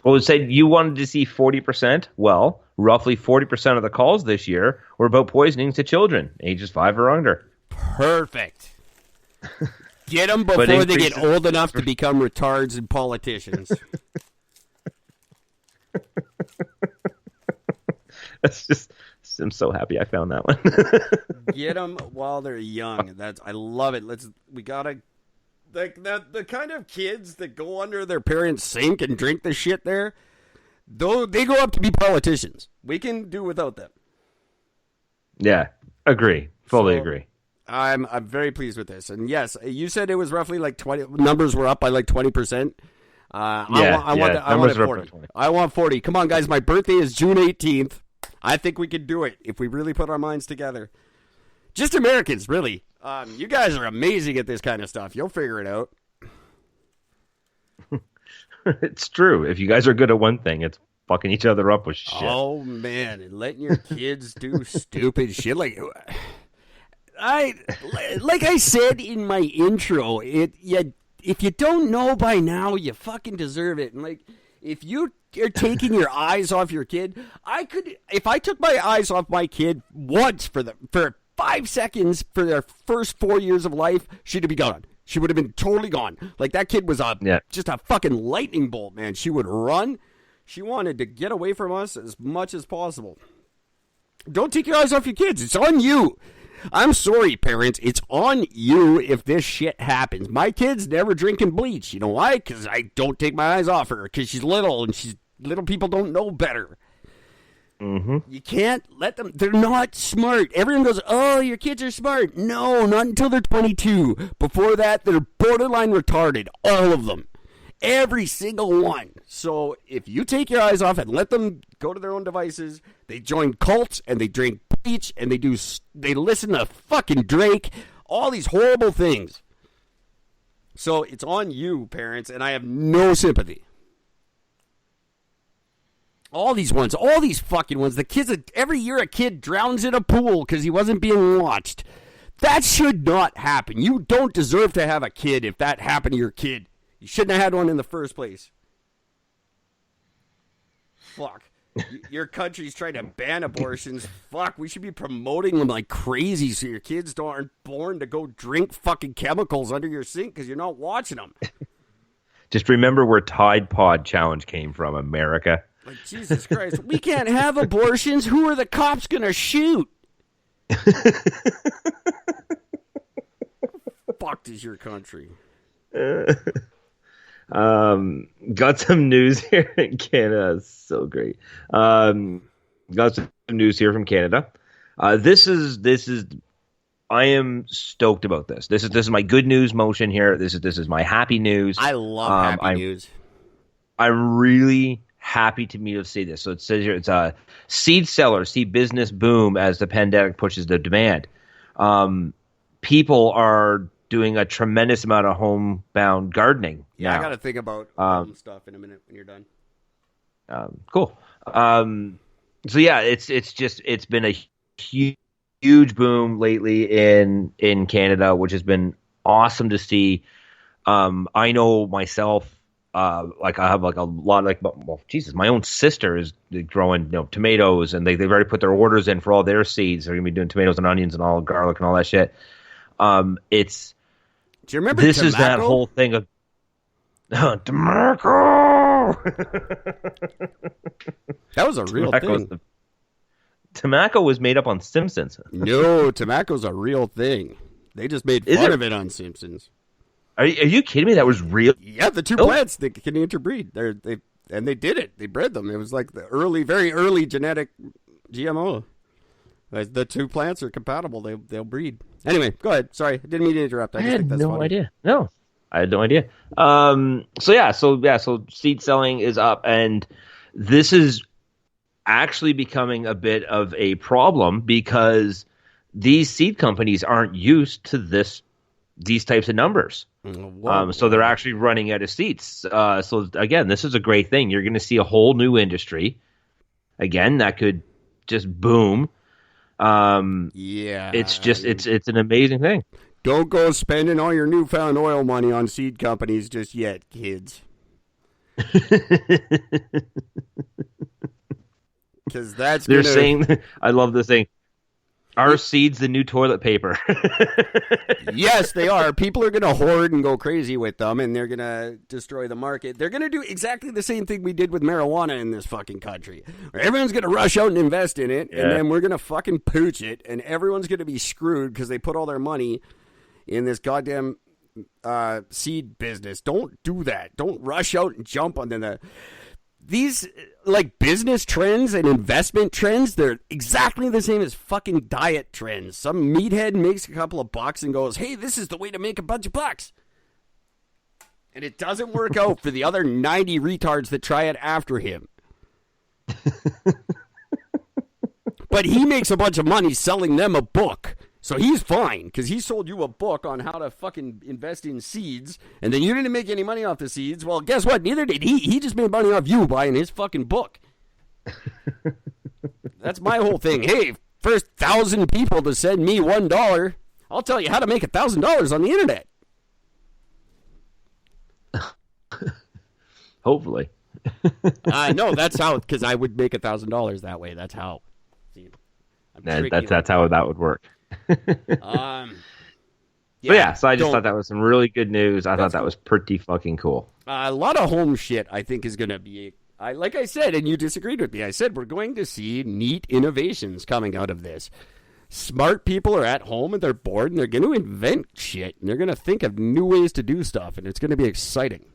Well, it said you wanted to see 40%. Well, roughly 40% of the calls this year were about poisonings to children, ages 5 or under. Perfect. Get them before they get old enough to become retards and politicians. That's just, I'm so happy I found that one. Get them while they're young. I love it. We gotta. The kind of kids that go under their parents' sink and drink the shit there, though they grow up to be politicians. We can do without them. Yeah, agree. Fully agree. I'm very pleased with this. And yes, you said it was roughly like 20. Numbers were up by like 20%. I want 40. I want 40. Come on, guys. My birthday is June 18th. I think we could do it if we really put our minds together. Just Americans, really. You guys are amazing at this kind of stuff. You'll figure it out. It's true. If you guys are good at one thing, it's fucking each other up with shit. Oh, man. And letting your kids do stupid shit. Like I said in my intro, if you don't know by now, you fucking deserve it. And like, if you are taking your eyes off your kid, if I took my eyes off my kid once for 5 seconds for their first 4 years of life, she'd be gone. She would have been totally gone. Like, that kid was just a fucking lightning bolt, man. She would run. She wanted to get away from us as much as possible. Don't take your eyes off your kids. It's on you. I'm sorry, parents. It's on you if this shit happens. My kid's never drinking bleach. You know why? Because I don't take my eyes off her because she's little and little people don't know better. Mm-hmm. You can't let them. They're not smart. Everyone goes, oh, your kids are smart. No, not until they're 22. Before that, they're borderline retarded. All of them. Every single one. So if you take your eyes off and let them go to their own devices, they join cults and they drink bleach and they listen to fucking Drake. All these horrible things. So it's on you, parents, and I have no sympathy. All these fucking ones. The kids, every year a kid drowns in a pool because he wasn't being watched. That should not happen. You don't deserve to have a kid if that happened to your kid. You shouldn't have had one in the first place. Fuck. Your country's trying to ban abortions. Fuck, we should be promoting them like crazy so your kids aren't born to go drink fucking chemicals under your sink because you're not watching them. Just remember where Tide Pod Challenge came from, America. Like, Jesus Christ, we can't have abortions. Who are the cops going to shoot? Fuck is your country? Got some news here in Canada. It's so great. Got some news here from Canada. This is. I am stoked about this. This is my good news motion here. This is my happy news. I love happy news. I'm really happy to me to see this. So it says here, it's a seed sellers see business boom as the pandemic pushes the demand. People are doing a tremendous amount of homebound gardening. Yeah, now. I got to think about stuff in a minute when you're done. Cool. So yeah, it's been a huge boom lately in Canada, which has been awesome to see. I know myself, like I have like a lot like, well, Jesus, my own sister is growing tomatoes, and they've already put their orders in for all their seeds. They're gonna be doing tomatoes and onions and all garlic and all that shit. It's Do you remember this Tobacco? is that whole thing of tobacco. That was a real thing. Tobacco was made up on Simpsons. No, tobacco's a real thing. They just made Is fun it? of it on Simpsons. Are you kidding me? That was real. Yeah, the two plants that can interbreed. They did it. They bred them. It was like the very early genetic GMO. As the two plants are compatible, they'll breed. Anyway, go ahead. Sorry, I didn't mean to interrupt. I just think that's funny. Idea. No, I had no idea. So seed selling is up, and this is actually becoming a bit of a problem because these seed companies aren't used to these types of numbers. So they're actually running out of seeds. So again, this is a great thing. You're going to see a whole new industry again that could just boom. Yeah, it's an amazing thing. Don't go spending all your newfound oil money on seed companies just yet, kids. Because they're saying, I love this thing. Are seeds the new toilet paper? Yes, they are. People are going to hoard and go crazy with them, and they're going to destroy the market. They're going to do exactly the same thing we did with marijuana in this fucking country. Everyone's going to rush out and invest in it, and then we're going to fucking pooch it, and everyone's going to be screwed because they put all their money in this goddamn seed business. Don't do that. Don't rush out and jump on these like business trends and investment trends. They're exactly the same as fucking diet trends. Some meathead makes a couple of bucks and goes, hey, this is the way to make a bunch of bucks. And it doesn't work out for the other 90 retards that try it after him. But he makes a bunch of money selling them a book. So he's fine, because he sold you a book on how to fucking invest in seeds, and then you didn't make any money off the seeds. Well, guess what? Neither did he. He just made money off you buying his fucking book. That's my whole thing. Hey, first 1,000 people to send me $1, I'll tell you how to make $1,000 on the internet. Hopefully. No, that's how, because I would make $1,000 that way. That's how. See, that's how that would work. Yeah, so I just thought that was some really good news. I thought that was pretty fucking cool. A lot of home shit, I think, is going to be, like I said, and you disagreed with me. I said we're going to see neat innovations coming out of this. Smart people are at home and they're bored and they're going to invent shit and they're going to think of new ways to do stuff, and it's going to be exciting.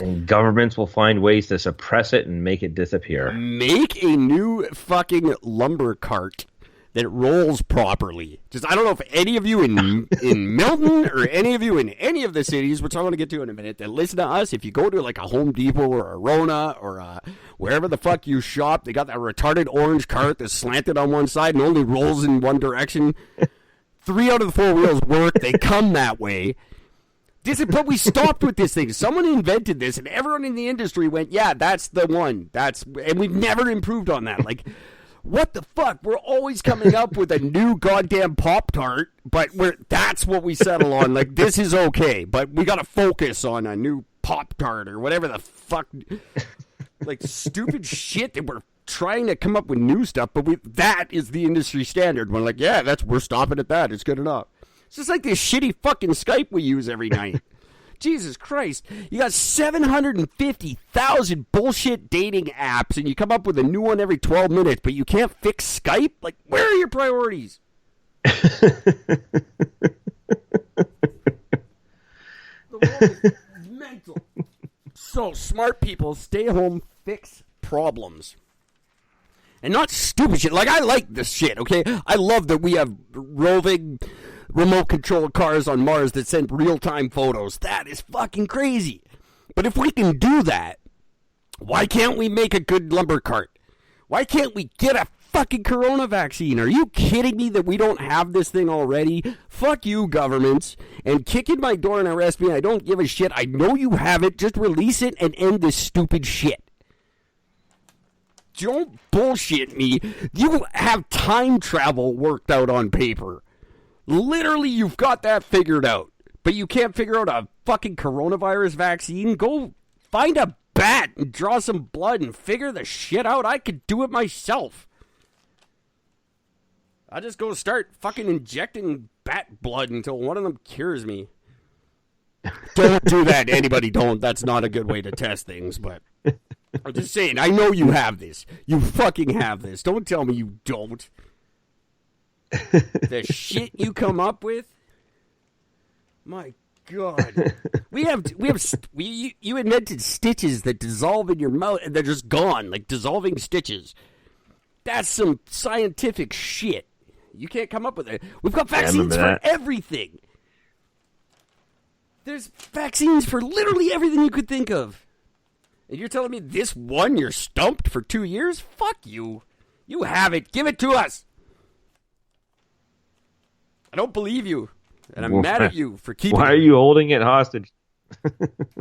And governments will find ways to suppress it and make it disappear. Make a new fucking lumber cart that rolls properly. Just, I don't know if any of you in Milton or any of you in any of the cities, which I want to get to in a minute, that listen to us, if you go to like a Home Depot or a Rona or wherever the fuck you shop, they got that retarded orange cart that's slanted on one side and only rolls in one direction. 3 out of the 4 wheels work. They come that way. But we stopped with this thing. Someone invented this, and everyone in the industry went, yeah, that's the one. And we've never improved on that. Like, what the fuck? We're always coming up with a new goddamn Pop-Tart, but that's what we settle on. Like, this is okay, but we got to focus on a new Pop-Tart or whatever the fuck. Like, stupid shit that we're trying to come up with new stuff, but that is the industry standard. We're like, yeah, we're stopping at that. It's good enough. It's just like this shitty fucking Skype we use every night. Jesus Christ. You got 750,000 bullshit dating apps, and you come up with a new one every 12 minutes, but you can't fix Skype? Like, where are your priorities? The world is mental. So, smart people, stay home, fix problems. And not stupid shit. Like, I like this shit, okay? I love that we have roving remote control cars on Mars that send real-time photos. That is fucking crazy. But if we can do that, why can't we make a good lumber cart? Why can't we get a fucking corona vaccine? Are you kidding me that we don't have this thing already? Fuck you, governments. And kick in my door and arrest me. I don't give a shit. I know you have it. Just release it and end this stupid shit. Don't bullshit me. You have time travel worked out on paper. Literally, you've got that figured out. But you can't figure out a fucking coronavirus vaccine? Go find a bat and draw some blood and figure the shit out. I could do it myself. I just go start fucking injecting bat blood until one of them cures me. Don't do that. Anybody don't. That's not a good way to test things, but I'm just saying, I know you have this. You fucking have this. Don't tell me you don't. The shit you come up with? My God. You invented stitches that dissolve in your mouth and they're just gone, like dissolving stitches. That's some scientific shit. You can't come up with it. We've got vaccines for everything. There's vaccines for literally everything you could think of. And you're telling me this one you're stumped for 2 years? Fuck you. You have it. Give it to us. I don't believe you. And I'm mad at you for keeping Why are you holding it hostage?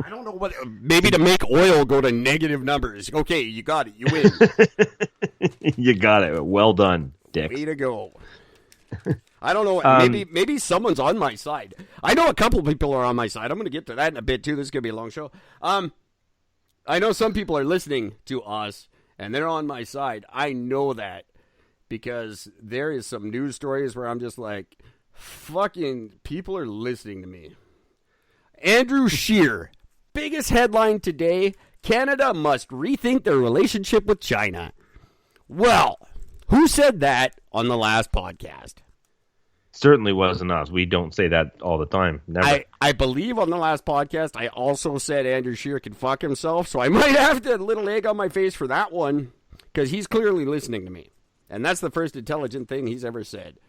I don't know what. Maybe to make oil go to negative numbers. Okay, you got it. You win. You got it. Well done, Dick. Way to go. I don't know. Maybe someone's on my side. I know a couple people are on my side. I'm going to get to that in a bit, too. This is going to be a long show. I know some people are listening to us, and they're on my side. I know that because there is some news stories where I'm just like, fucking people are listening to me. Andrew Scheer, biggest headline today, Canada must rethink their relationship with China. Well, who said that on the last podcast? Certainly wasn't us. We don't say that all the time. Never. I believe on the last podcast, I also said Andrew Scheer can fuck himself, so I might have to little egg on my face for that one, because he's clearly listening to me. And that's the first intelligent thing he's ever said.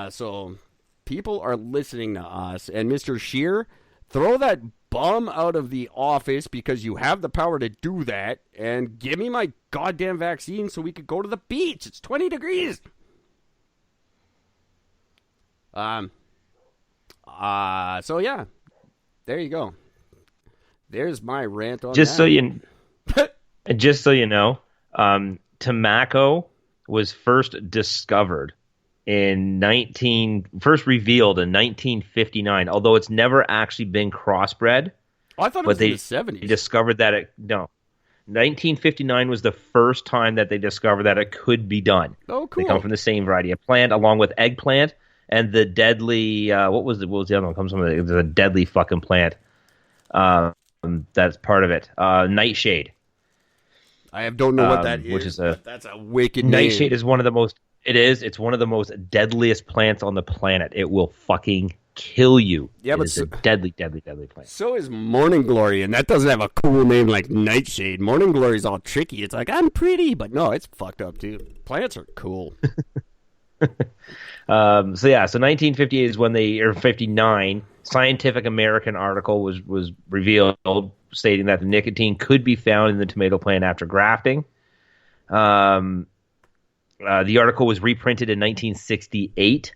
So people are listening to us. And Mr. Scheer, throw that bum out of the office because you have the power to do that, and give me my goddamn vaccine so we could go to the beach. It's 20 degrees. So yeah, there you go. There's my rant on just that. Just so you know, tobacco was first discovered first revealed in 1959, although it's never actually been crossbred. Oh, I thought it was in the 70s. They discovered that 1959 was the first time that they discovered that it could be done. Oh, cool. They come from the same variety of plant, along with eggplant and the deadly. What was the other one? Comes from the deadly fucking plant. That's part of it. Nightshade. I don't know what that is. Which is that's a wicked nightshade name. is one of the most. It is. It's one of the most deadliest plants on the planet. It will fucking kill you. Yeah, but it's a deadly, deadly, deadly plant. So is Morning Glory, and that doesn't have a cool name like Nightshade. Morning Glory's all tricky. It's like, I'm pretty, but no, it's fucked up too. Plants are cool. So 1958 is when or 59, Scientific American article was revealed stating that the nicotine could be found in the tomato plant after grafting. The article was reprinted in 1968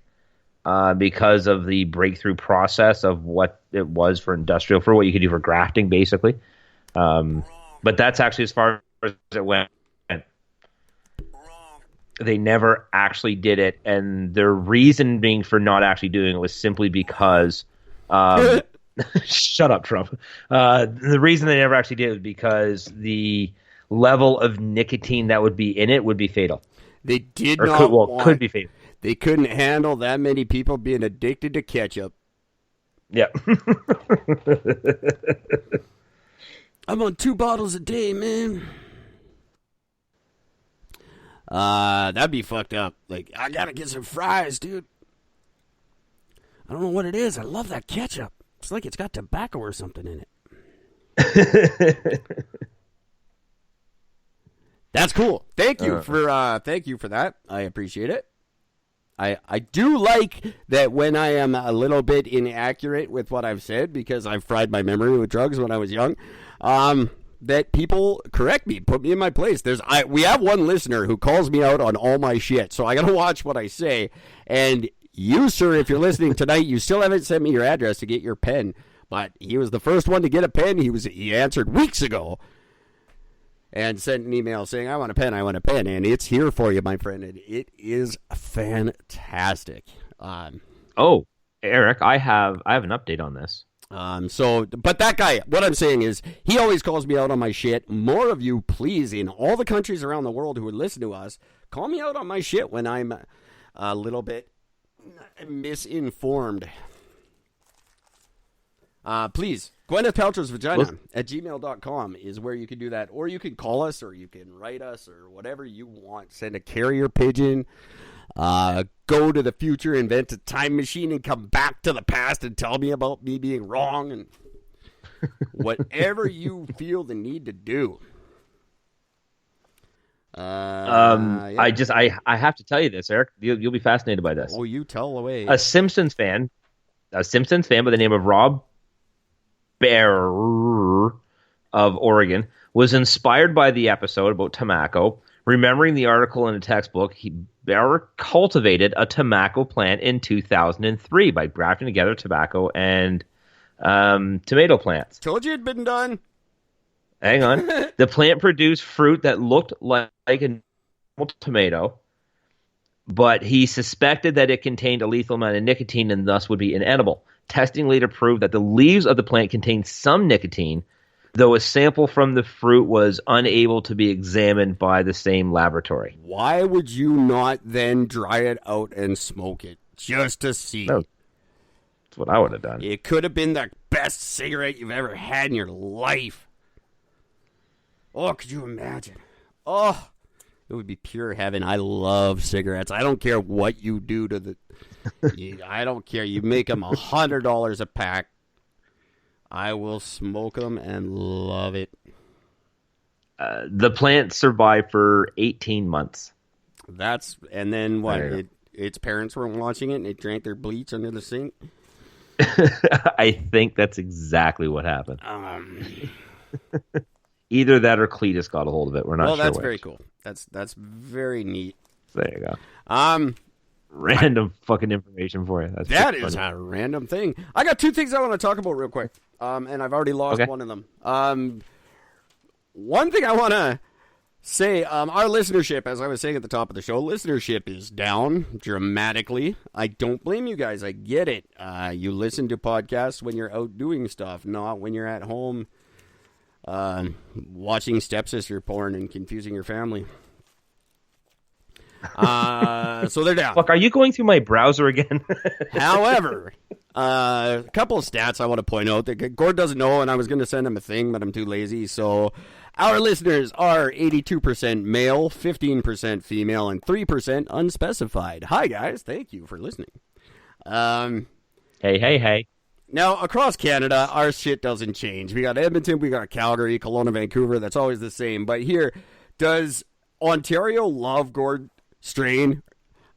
because of the breakthrough process of what it was for what you could do for grafting, basically. But that's actually as far as it went. They never actually did it, and their reason being for not actually doing it was simply because shut up, Trump. The reason they never actually did it was because the level of nicotine that would be in it would be fatal. They did or not could be fatal. They couldn't handle that many people being addicted to ketchup. Yeah. I'm on 2 bottles a day, man. That'd be fucked up. Like, I gotta get some fries, dude. I don't know what it is. I love that ketchup. It's like it's got tobacco or something in it. That's cool. Thank you for that. I appreciate it. I do like that when I am a little bit inaccurate with what I've said, because I've fried my memory with drugs when I was young. That people correct me, put me in my place. We have one listener who calls me out on all my shit, so I gotta watch what I say. And you, sir, if you're listening tonight, you still haven't sent me your address to get your pen, but he was the first one to get a pen. He answered weeks ago and sent an email saying, I want a pen, and it's here for you, my friend, and it is fantastic. Oh, Eric, I have an update on this. But that guy, what I'm saying is, he always calls me out on my shit. More of you, please, in all the countries around the world who would listen to us, call me out on my shit when I'm a little bit misinformed. Please, Gwyneth Paltrow's Vagina at gmail.com is where you can do that. Or you can call us, or you can write us, or whatever you want. Send a carrier pigeon. Go to the future, invent a time machine, and come back to the past and tell me about me being wrong, and whatever you feel the need to do. Yeah. I have to tell you this, Eric. You'll be fascinated by this. Oh, you tell away. A Simpsons fan by the name of Rob Bear of Oregon was inspired by the episode about tobacco. Remembering the article in a textbook, Bear cultivated a tobacco plant in 2003 by grafting together tobacco and tomato plants. Told you it'd been done. Hang on. The plant produced fruit that looked like a normal tomato, but he suspected that it contained a lethal amount of nicotine and thus would be inedible. Testing later proved that the leaves of the plant contained some nicotine, though a sample from the fruit was unable to be examined by the same laboratory. Why would you not then dry it out and smoke it just to see? That's what I would have done. It could have been the best cigarette you've ever had in your life. Oh, could you imagine? Oh, it would be pure heaven. I love cigarettes. I don't care what you do to the... I don't care. You make them $100 a pack. I will smoke them and love it. The plant survived for 18 months. And then what? Its parents weren't watching it and it drank their bleach under the sink? I think that's exactly what happened. Either that or Cletus got a hold of it. We're not sure. Well, that's which. very cool. That's very neat. There you go. Random fucking information for you. That is a random thing. I got two things I want to talk about real quick. And I've already lost one of them. One thing I want to say, our listenership, as I was saying at the top of the show, listenership is down dramatically. I don't blame you guys. I get it. You listen to podcasts when you're out doing stuff, not when you're at home watching stepsister porn and confusing your family. So they're down. Fuck, are you going through my browser again? However, a couple of stats I want to point out that Gord doesn't know, and I was going to send him a thing, but I'm too lazy. So our listeners are 82% male, 15% female, and 3% unspecified. Hi, guys. Thank you for listening. Hey. Now, across Canada, our shit doesn't change. We got Edmonton, we got Calgary, Kelowna, Vancouver. That's always the same. But here, does Ontario love Gord Strain?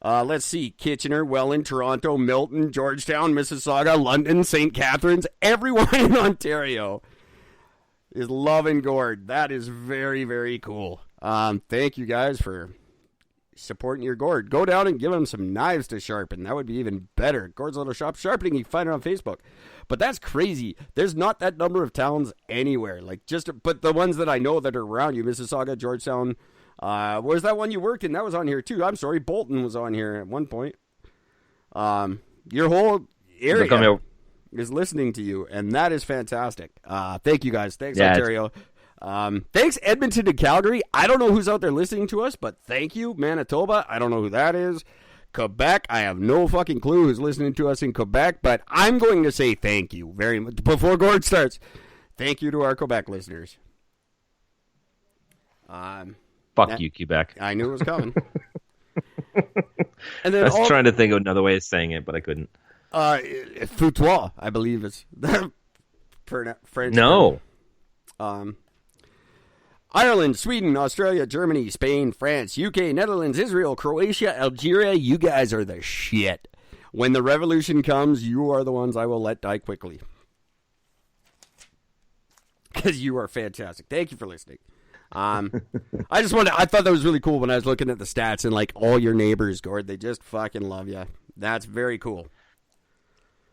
Let's see. Kitchener, Welland, Toronto, Milton, Georgetown, Mississauga, London, St. Catharines. Everyone in Ontario is loving Gord. That is very, very cool. Thank you guys for supporting your Gord. Go down and give him some knives to sharpen. That would be even better. Gord's Little Shop Sharpening. You can find it on Facebook. But that's crazy. There's not that number of towns anywhere. But the ones that I know that are around you, Mississauga, Georgetown. Where's that one you worked in? That was on here too. I'm sorry, Bolton was on here at one point. Your whole area is listening to you, and that is fantastic. Thank you guys. Thanks, Ontario. Thanks, Edmonton and Calgary. I don't know who's out there listening to us, but thank you, Manitoba. I don't know who that is. Quebec, I have no fucking clue who's listening to us in Quebec, but I'm going to say thank you very much. Before Gord starts, thank you to our Quebec listeners. Fuck you, Quebec. I knew it was coming. And then I was trying to think of another way of saying it, but I couldn't. Foutois, I believe it's French. No. Ireland, Sweden, Australia, Germany, Spain, France, UK, Netherlands, Israel, Croatia, Algeria. You guys are the shit. When the revolution comes, you are the ones I will let die quickly. Because you are fantastic. Thank you for listening. I thought that was really cool when I was looking at the stats and all your neighbors, Gord, they just fucking love you. That's very cool.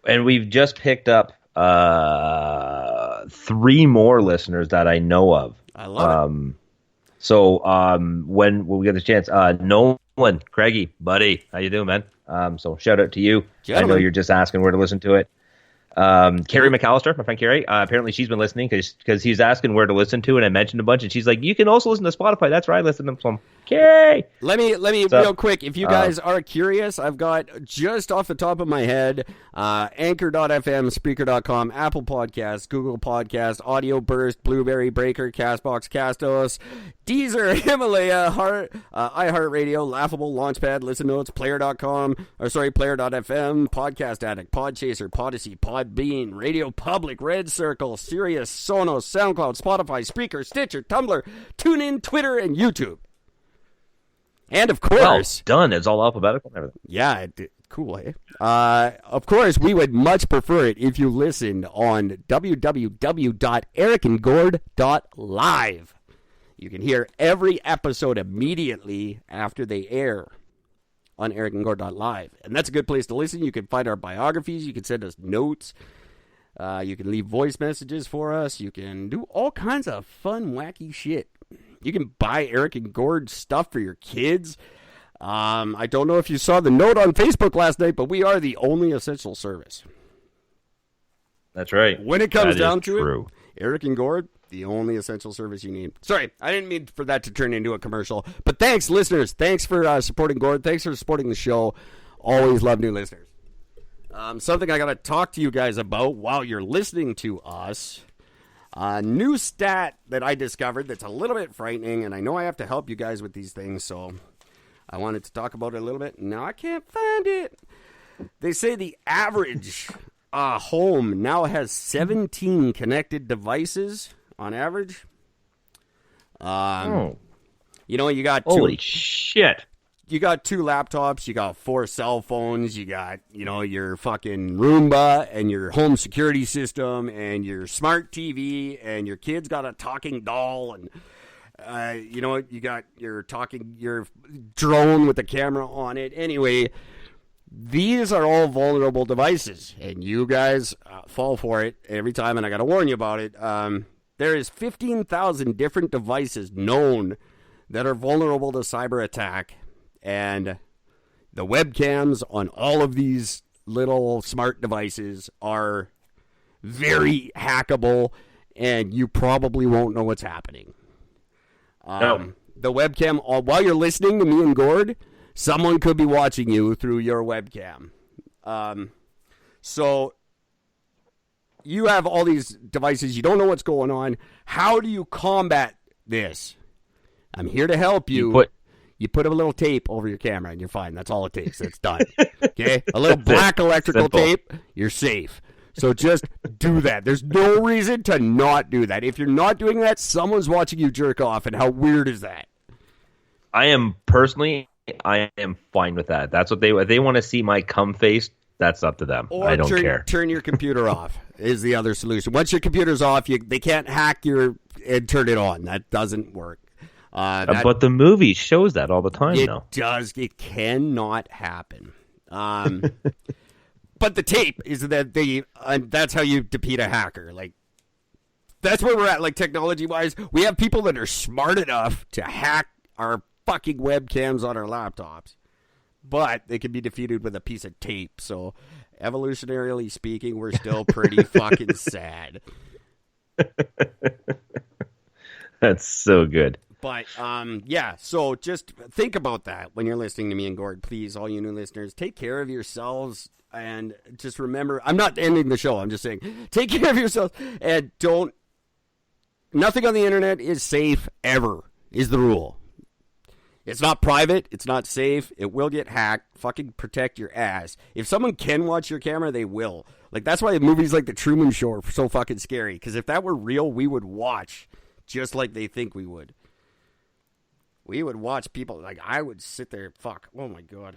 And we've just picked up 3 more listeners that I know of. I love it. So when we get the chance, Nolan, Craigie, buddy, how you doing, man? So shout out to you. Gentlemen. I know you're just asking where to listen to it. Carrie McAllister, my friend Carrie, apparently she's been listening because he's asking where to listen to, and I mentioned a bunch, and she's like, "You can also listen to Spotify." That's where I listen to them. Carrie, let me So, real quick. If you guys are curious, I've got just off the top of my head, Anchor.fm, Spreaker.com, Apple Podcasts, Google Podcasts, Audio Burst, Blueberry Breaker, Castbox, Castos, Deezer, Himalaya, iHeartRadio, Laughable, Launchpad, Listen Notes, Player.com, Player.fm, Podcast Addict, Podchaser, Podyssey, Podbean, Radio Public, Red Circle, Sirius, Sonos, SoundCloud, Spotify, Spreaker, Stitcher, Tumblr, TuneIn, Twitter, and YouTube. And of course, done. It's all alphabetical and everything. Yeah, cool, eh? Of course, we would much prefer it if you listened on www.ericandgord.live. You can hear every episode immediately after they air on ericandgord.live. And that's a good place to listen. You can find our biographies. You can send us notes. You can leave voice messages for us. You can do all kinds of fun, wacky shit. You can buy Eric and Gord stuff for your kids. I don't know if you saw the note on Facebook last night, but we are the only essential service. That's right. When it comes That down is to true. it, Eric and Gord, the only essential service you need. Sorry, I didn't mean for that to turn into a commercial. But thanks, listeners. Thanks for supporting Gord. Thanks for supporting the show. Always love new listeners. Something I got to talk to you guys about while you're listening to us. A new stat that I discovered that's a little bit frightening, and I know I have to help you guys with these things, so I wanted to talk about it a little bit. Now I can't find it. They say the average home now has 17 connected devices on average. You know, you got Holy shit. You got 2 laptops, you got 4 cell phones, you got, your fucking Roomba and your home security system and your smart TV and your kid's got a talking doll and, you got your drone with a camera on it. Anyway, these are all vulnerable devices and you guys fall for it every time, and I got to warn you about it. There is 15,000 different devices known that are vulnerable to cyber attack. And the webcams on all of these little smart devices are very hackable, and you probably won't know what's happening. No. The webcam, while you're listening to me and Gord, someone could be watching you through your webcam. So you have all these devices. You don't know what's going on. How do you combat this? I'm here to help you. You put a little tape over your camera and you're fine. That's all it takes. It's done. Okay? A little black electrical tape, you're safe. So just do that. There's no reason to not do that. If you're not doing that, someone's watching you jerk off, and how weird is that? I am fine with that. That's what if they want to see my cum face, that's up to them. Or I don't care. Turn your computer off is the other solution. Once your computer's off, they can't hack and turn it on. That doesn't work. But the movie shows that all the time now. It does. It cannot happen. But the tape is that that's how you defeat a hacker. Like, that's where we're at, like, technology-wise. We have people that are smart enough to hack our fucking webcams on our laptops. But they can be defeated with a piece of tape. So, evolutionarily speaking, we're still pretty fucking sad. That's so good. But, so just think about that when you're listening to me and Gord. Please, all you new listeners, take care of yourselves, and just remember, I'm not ending the show, I'm just saying, take care of yourselves, and nothing on the internet is safe ever, is the rule. It's not private, it's not safe, it will get hacked. Fucking protect your ass. If someone can watch your camera, they will. Like, that's why movies like The Truman Show are so fucking scary, because if that were real, we would watch just like they think we would. We would watch people, like, I would sit there, oh my God.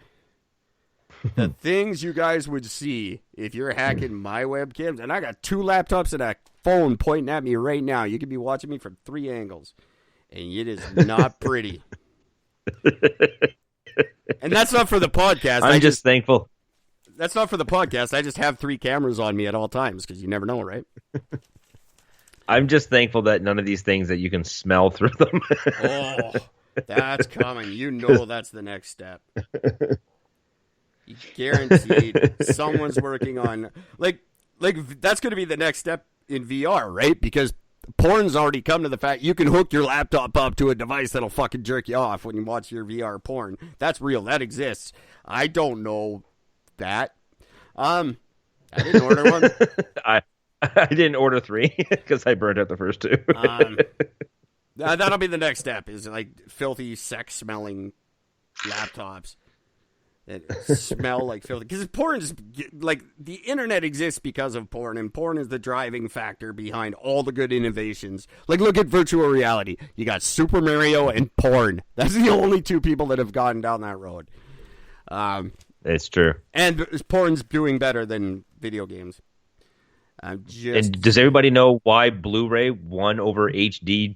The things you guys would see if you're hacking my webcams, and I got 2 laptops and a phone pointing at me right now. You could be watching me from 3 angles, and it is not pretty. And that's not for the podcast. I'm just thankful. That's not for the podcast. I just have 3 cameras on me at all times, because you never know, right? I'm just thankful that none of these things that you can smell through them. Oh, that's coming. You know that's the next step. Guaranteed. Someone's working on... Like, like that's going to be the next step in VR, right? Because porn's already come to the fact you can hook your laptop up to a device that'll fucking jerk you off when you watch your VR porn. That's real. That exists. I don't know that. I didn't order one. I didn't order 3 because I burned out the first 2. That'll be the next step, is like filthy sex smelling laptops that smell like filthy. Because porn is like, the internet exists because of porn, and porn is the driving factor behind all the good innovations. Like, look at virtual reality. You got Super Mario and porn. That's the only 2 people that have gone down that road. It's true. And porn's doing better than video games. And does everybody know why Blu-ray won over HD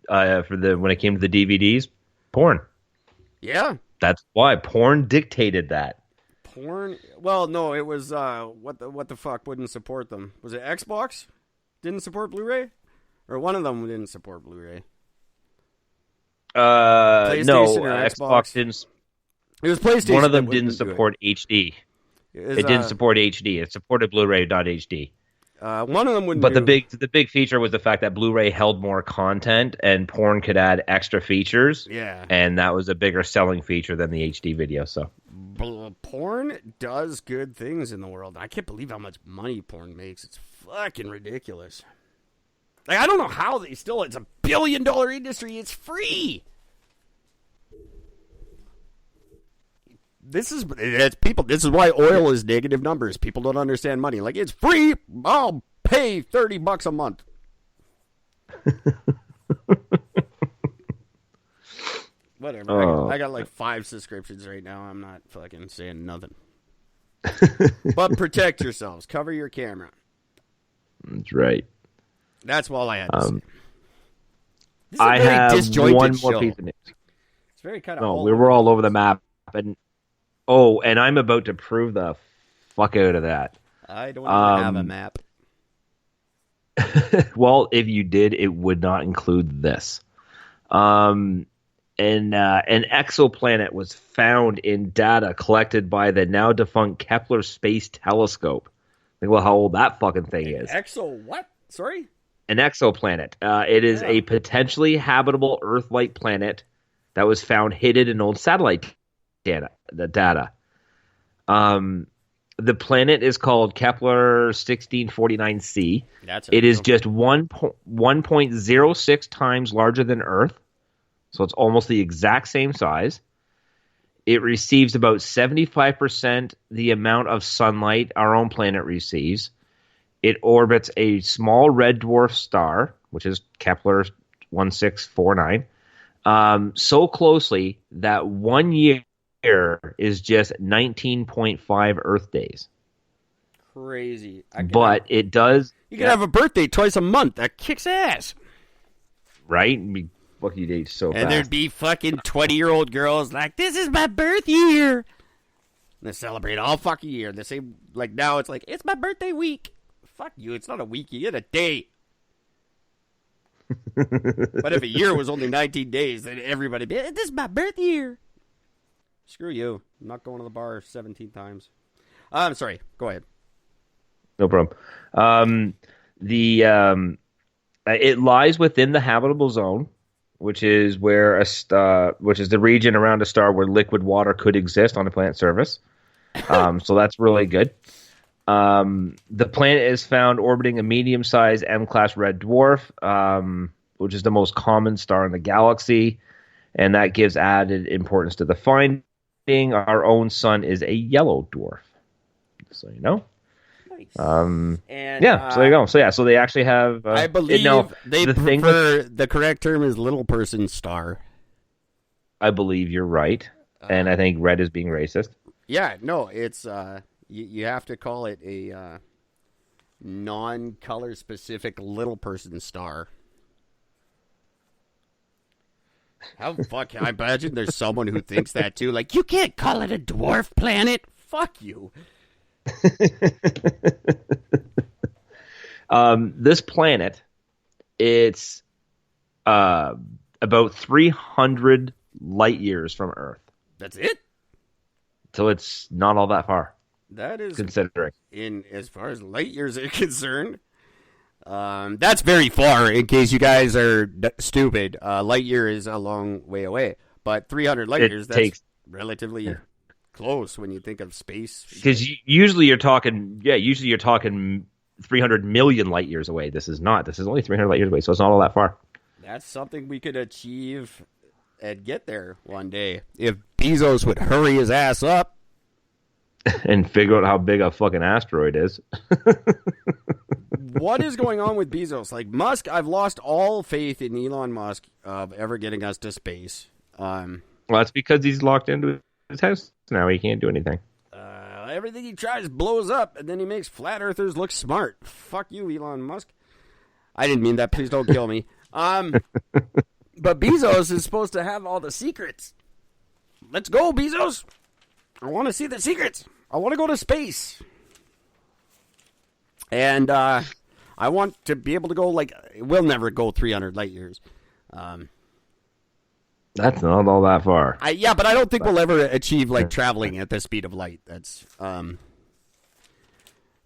when it came to the DVDs? Porn. Yeah. That's why porn dictated that. Porn? Well, no, it was what the fuck wouldn't support them? Was it Xbox? Didn't support Blu-ray? Or one of them didn't support Blu-ray? No, Xbox didn't. It was PlayStation. One of them didn't support HD. It didn't support HD. It supported Blu-ray, not HD. One of them wouldn't. But the big feature was the fact that Blu-ray held more content and porn could add extra features. Yeah, and that was a bigger selling feature than the HD video. So porn does good things in the world. I can't believe how much money porn makes. It's fucking ridiculous. Like, I don't know how it's a $1 billion industry. It's free. This is why oil is negative numbers. People don't understand money. Like, it's free. I'll pay $30 a month. Whatever. Oh. I got like 5 subscriptions right now. I'm not fucking saying nothing. But protect yourselves. Cover your camera. That's right. That's all I had to say. This is I have one more show. piece of news. It's very kind of. No, we were all over the map, and I'm about to prove the fuck out of that. I don't even have a map. Well, if you did, it would not include this. An exoplanet was found in data collected by the now defunct Kepler Space Telescope. Think about how old that fucking thing is. What? Sorry? An exoplanet. It is a potentially habitable Earth-like planet that was found hidden in old satellite data. The planet is called Kepler 1649c. It is just 1.06 times larger than Earth, so it's almost the exact same size. It receives about 75% the amount of sunlight our own planet receives. It orbits a small red dwarf star, which is Kepler 1649, so closely that 1 year is just 19.5 Earth days. Crazy. It does. You can have a birthday twice a month. That kicks ass. Right? Lucky days so fast. And there'd be fucking 20-year-old girls like, this is my birth year. And they celebrate all fucking year. They say, like, now it's like, it's my birthday week. Fuck you. It's not a week. You get a day. But if a year was only 19 days, then everybody would be, this is my birth year. Screw you. I'm not going to the bar 17 times. I'm sorry. Go ahead. No problem. It lies within the habitable zone, which is where which is the region around a star where liquid water could exist on the planet's surface. So that's really good. The planet is found orbiting a medium-sized M-class red dwarf, which is the most common star in the galaxy, and that gives added importance to the finding. Our own sun is a yellow dwarf, so you know. Nice. So there you go. So they actually have. I believe the correct term is little person star. I believe you're right, and I think red is being racist. Yeah, no, it's you have to call it a non-color specific little person star. How fuck? I imagine there's someone who thinks that too. Like, you can't call it a dwarf planet. Fuck you. This planet, it's about 300 light years from Earth. That's it? So it's not all that far. That is considering. in as far as light years are concerned. That's very far. In case you guys are stupid, light year is a long way away. But 300 light years, that's relatively close when you think of space. Because usually you're talking 300 million light years away. This is not. This is only 300 light years away, so it's not all that far. That's something we could achieve and get there one day if Bezos would hurry his ass up and figure out how big a fucking asteroid is. What is going on with Bezos? Like Musk, I've lost all faith in Elon Musk of ever getting us to space. Well, that's because he's locked into his house now. He can't do anything. Everything he tries blows up, and then he makes flat earthers look smart. Fuck you, Elon Musk. I didn't mean that. Please don't kill me. But Bezos is supposed to have all the secrets. Let's go, Bezos. I want to see the secrets. I want to go to space. And I want to be able to go, like, we'll never go 300 light years. That's not all that far. Yeah, but I don't think we'll ever achieve, like, traveling at the speed of light. That's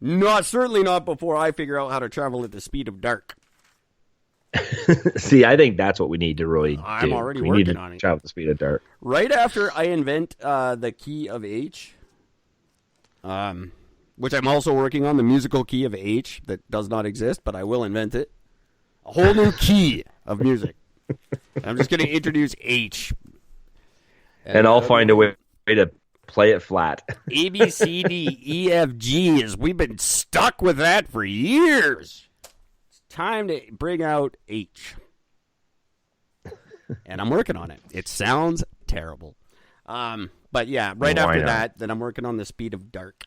certainly not before I figure out how to travel at the speed of dark. See, I think that's what we need to really do. I'm already we working need to on it. travel at the speed of dark. Right after I invent the key of H, which I'm also working on, the musical key of H that does not exist, but I will invent it. A whole new key of music. I'm just going to introduce H. And I'll find a way to play it flat. A, B, C, D, E, F, G. We've been stuck with that for years. It's time to bring out H. And I'm working on it. It sounds terrible. But yeah, right after that, then I'm working on the speed of dark.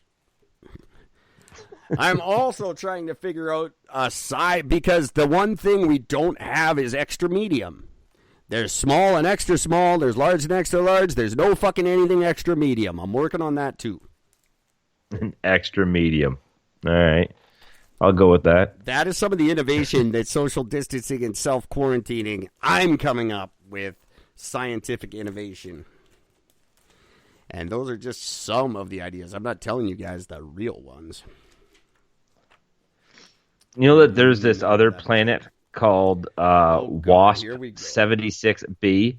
I'm also trying to figure out a size, because the one thing we don't have is extra medium. There's small and extra small. There's large and extra large. There's no fucking anything extra medium. I'm working on that too. An extra medium. All right. I'll go with that. That is some of the innovation that social distancing and self-quarantining. I'm coming up with scientific innovation. And those are just some of the ideas. I'm not telling you guys the real ones. You know that there's this other planet called WASP 76b.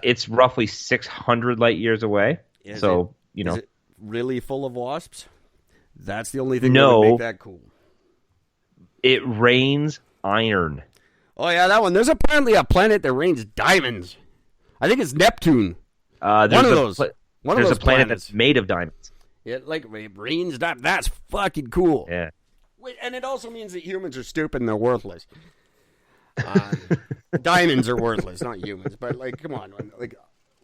It's roughly 600 light years away. Is it really full of wasps? That's the only thing that would make that cool. It rains iron. Oh, yeah, that one. There's apparently a planet that rains diamonds. I think it's Neptune. One of those. There's a planet that's made of diamonds. It rains diamonds. That's fucking cool. Yeah. And it also means that humans are stupid and they're worthless. Diamonds are worthless, not humans. But, come on.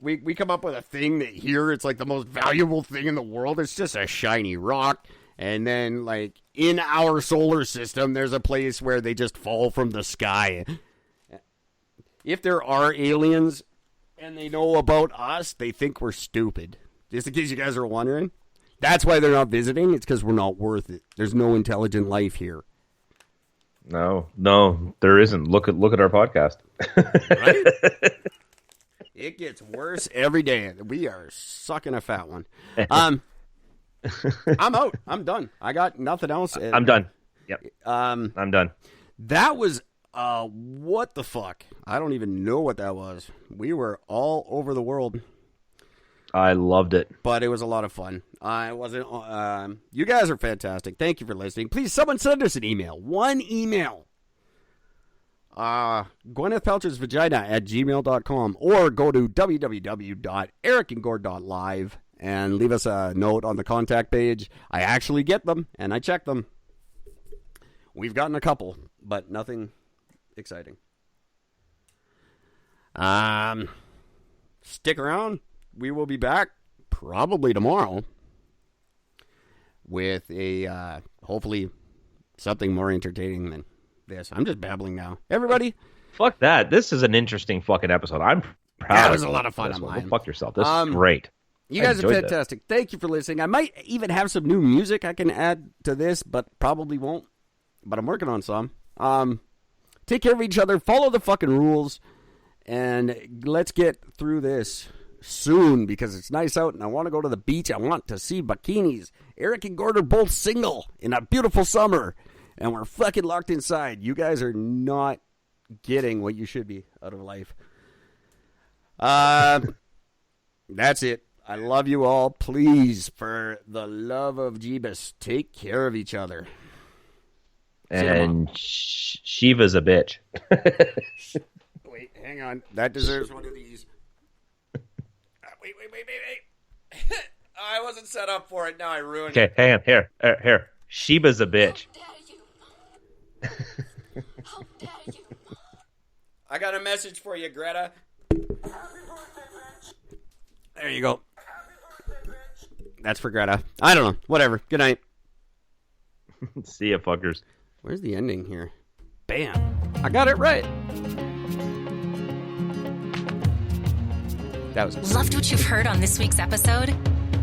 We come up with a thing that here it's, the most valuable thing in the world. It's just a shiny rock. And then, in our solar system, there's a place where they just fall from the sky. If there are aliens and they know about us, they think we're stupid. Just in case you guys are wondering. That's why they're not visiting. It's because we're not worth it. There's no intelligent life here. No, there isn't. Look at our podcast. Right? It gets worse every day. We are sucking a fat one. I'm out. I'm done. I got nothing else. I'm done. Yep. I'm done. That was what the fuck? I don't even know what that was. We were all over the world. I loved it. But it was a lot of fun. I wasn't. You guys are fantastic. Thank you for listening. Please, someone send us an email. One email. Gwyneth Paltrow's Vagina at gmail.com, or go to www.ericandgord.live and leave us a note on the contact page. I actually get them, and I check them. We've gotten a couple, but nothing exciting. Stick around. We will be back probably tomorrow with a hopefully something more entertaining than this. I'm just babbling now. Everybody, fuck that. This is an interesting fucking episode. I'm proud. That was a lot of fun. Go fuck yourself. This is great. You guys are fantastic. Thank you for listening. I might even have some new music I can add to this, but probably won't. But I'm working on some. Take care of each other. Follow the fucking rules. And let's get through this soon because it's nice out and I want to go to the beach. I want to see bikinis. Eric and Gord are both single in a beautiful summer, and we're fucking locked inside. You guys are not getting what you should be out of life. That's it. I love you all. Please, for the love of Jeebus, take care of each other. And Shiva's a bitch. Wait, hang on. That deserves one of these. Wait. I wasn't set up for it. Now I ruined it. Okay, hang on. Here. Shiva's a bitch. How dare you? I got a message for you, Greta. There you go. That's for Greta. I don't know. Whatever. Good night. See ya, fuckers. Where's the ending here? Bam. I got it right. That was Loved what you've heard on this week's episode?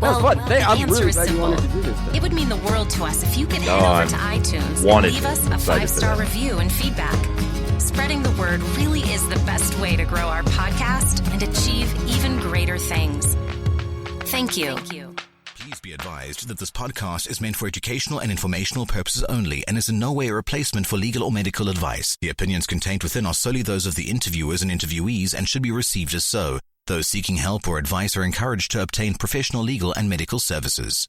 That was fun. Hey, the I'm answer really is glad you simple. wanted to do this. It would mean the world to us if you could head No, over to iTunes and wanted leave to. us a Excited for 5-star that. review and feedback. Spreading the word really is the best way to grow our podcast and achieve even greater things. Thank you. Please be advised that this podcast is meant for educational and informational purposes only and is in no way a replacement for legal or medical advice. The opinions contained within are solely those of the interviewers and interviewees and should be received as so. Those seeking help or advice are encouraged to obtain professional legal and medical services.